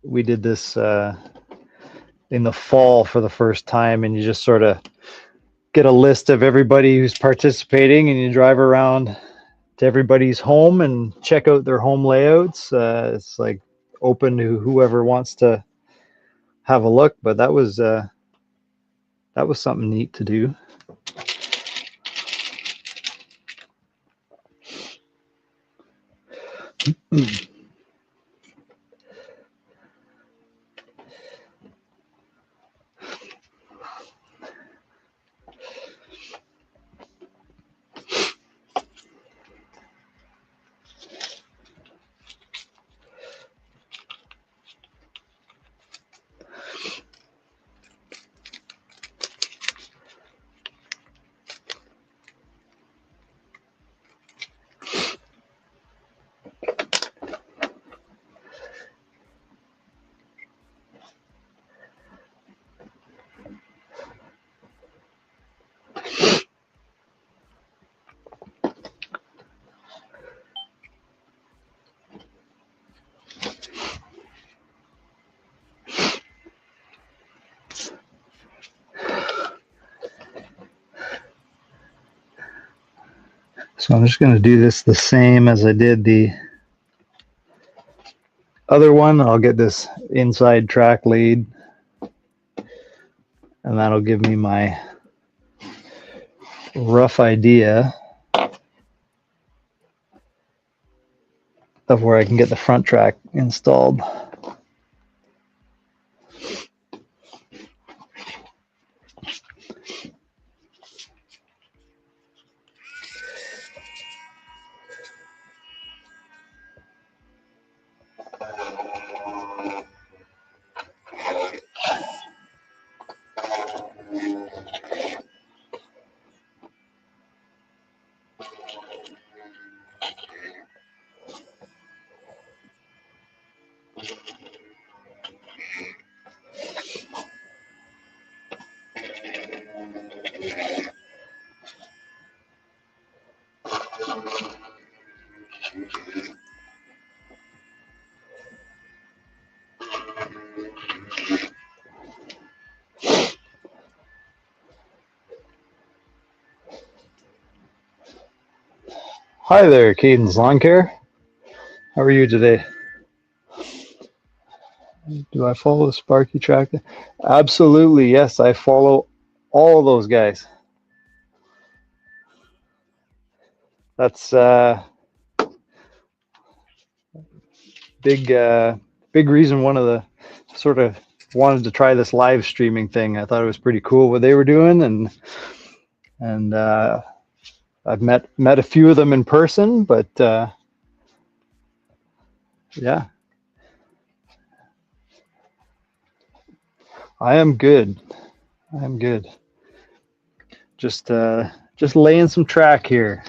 A: we did this in the fall for the first time, and you just sort of get a list of everybody who's participating, and you drive around to everybody's home and check out their home layouts. It's like open to whoever wants to have a look, but that was something neat to do. So I'm just going to do this the same as I did the other one. I'll get this inside track lead, and that'll give me my rough idea of where I can get the front track installed. Hi there, Cadence Lawn Care. How are you today? Do I follow Sparky Tractor? Absolutely, yes. I follow all of those guys. That's big reason. One of the sort of wanted to try this live streaming thing. I thought it was pretty cool what they were doing, and I've met a few of them in person, but yeah, I am good. I am good. Just laying some track here.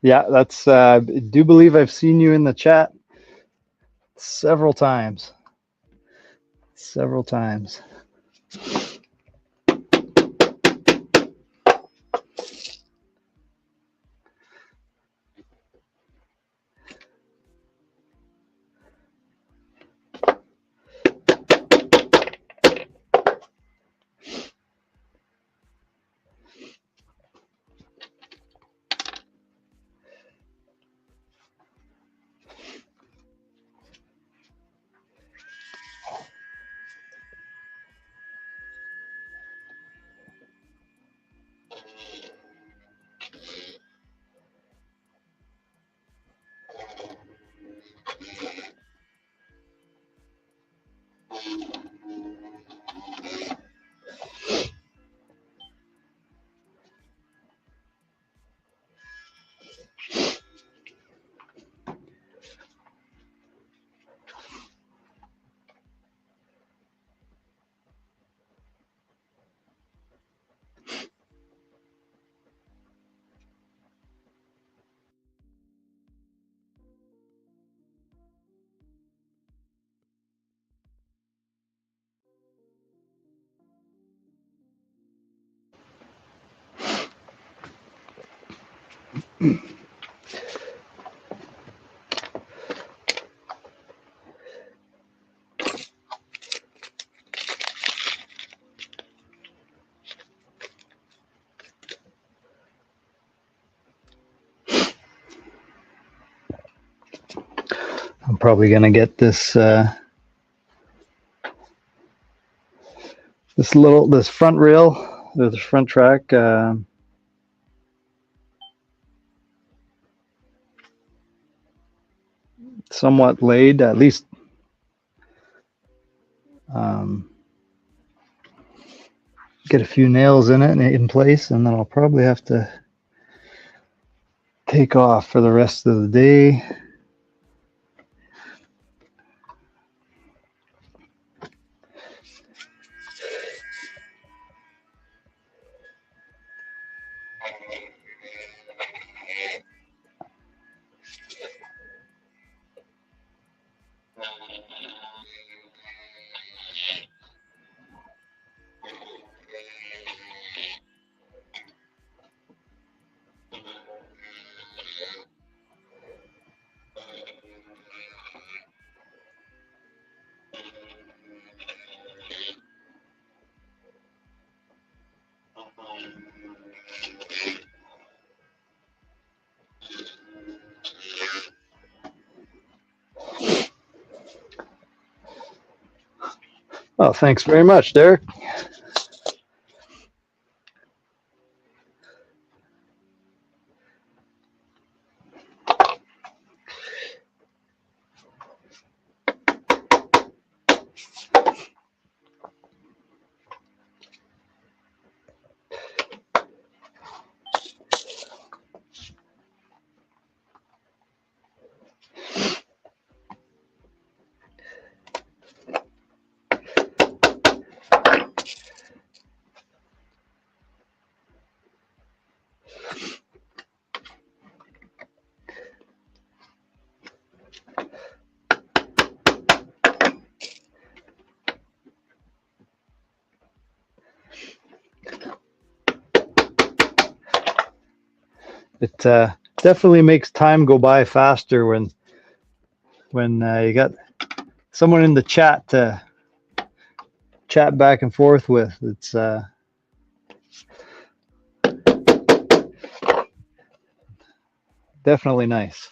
A: Yeah, that's. I do believe I've seen you in the chat several times. Several times. I'm probably gonna get this this front rail, this front track, somewhat laid, at least get a few nails in it in place, and then I'll probably have to take off for the rest of the day. Oh, thanks very much, Derek. It definitely makes time go by faster when you got someone in the chat to chat back and forth with. It's definitely nice.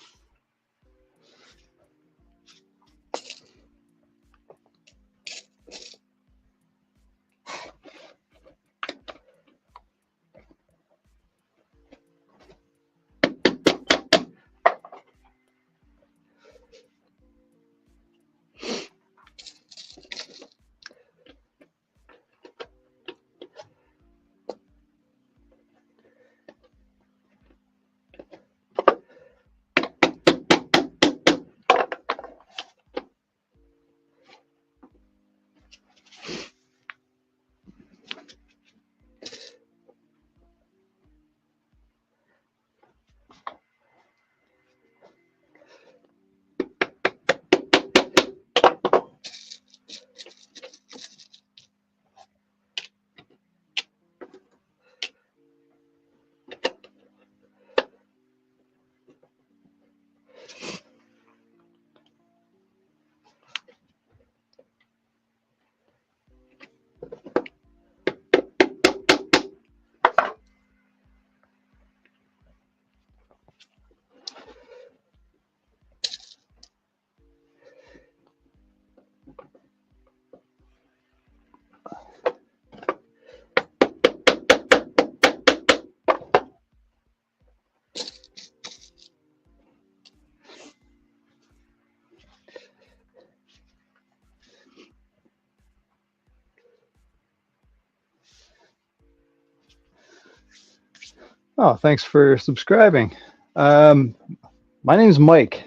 A: Oh, thanks for subscribing. My name's Mike.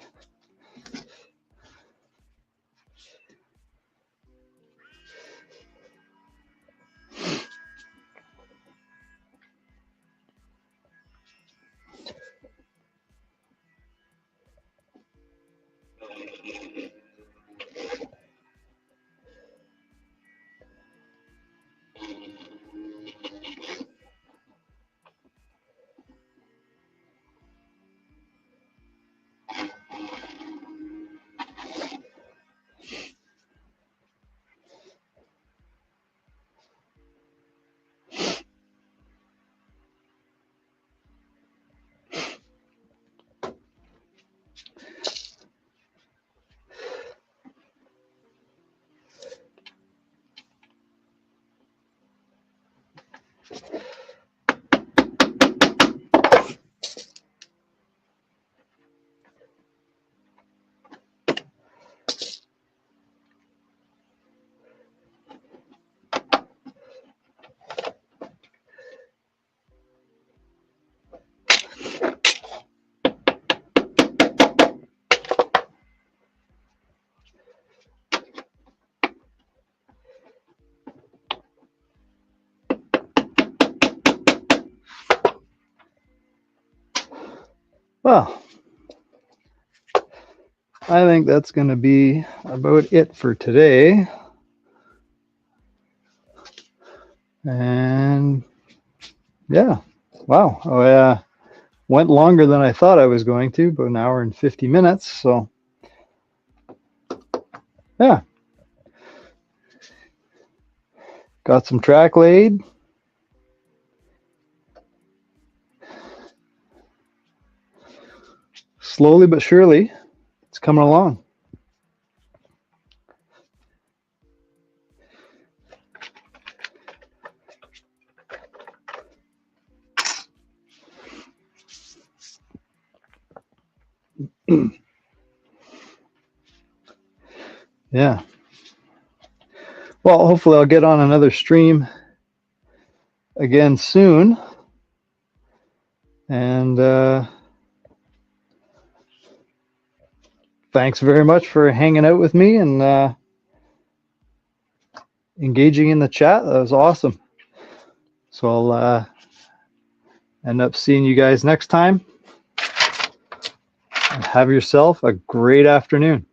A: Well, I think that's going to be about it for today. And yeah, wow. Went longer than I thought I was going to, about an hour and 50 minutes. So yeah, got some track laid. Slowly but surely, it's coming along. Yeah. Well, hopefully I'll get on another stream again soon. And thanks very much for hanging out with me and engaging in the chat. That was awesome. So I'll end up seeing you guys next time. And have yourself a great afternoon.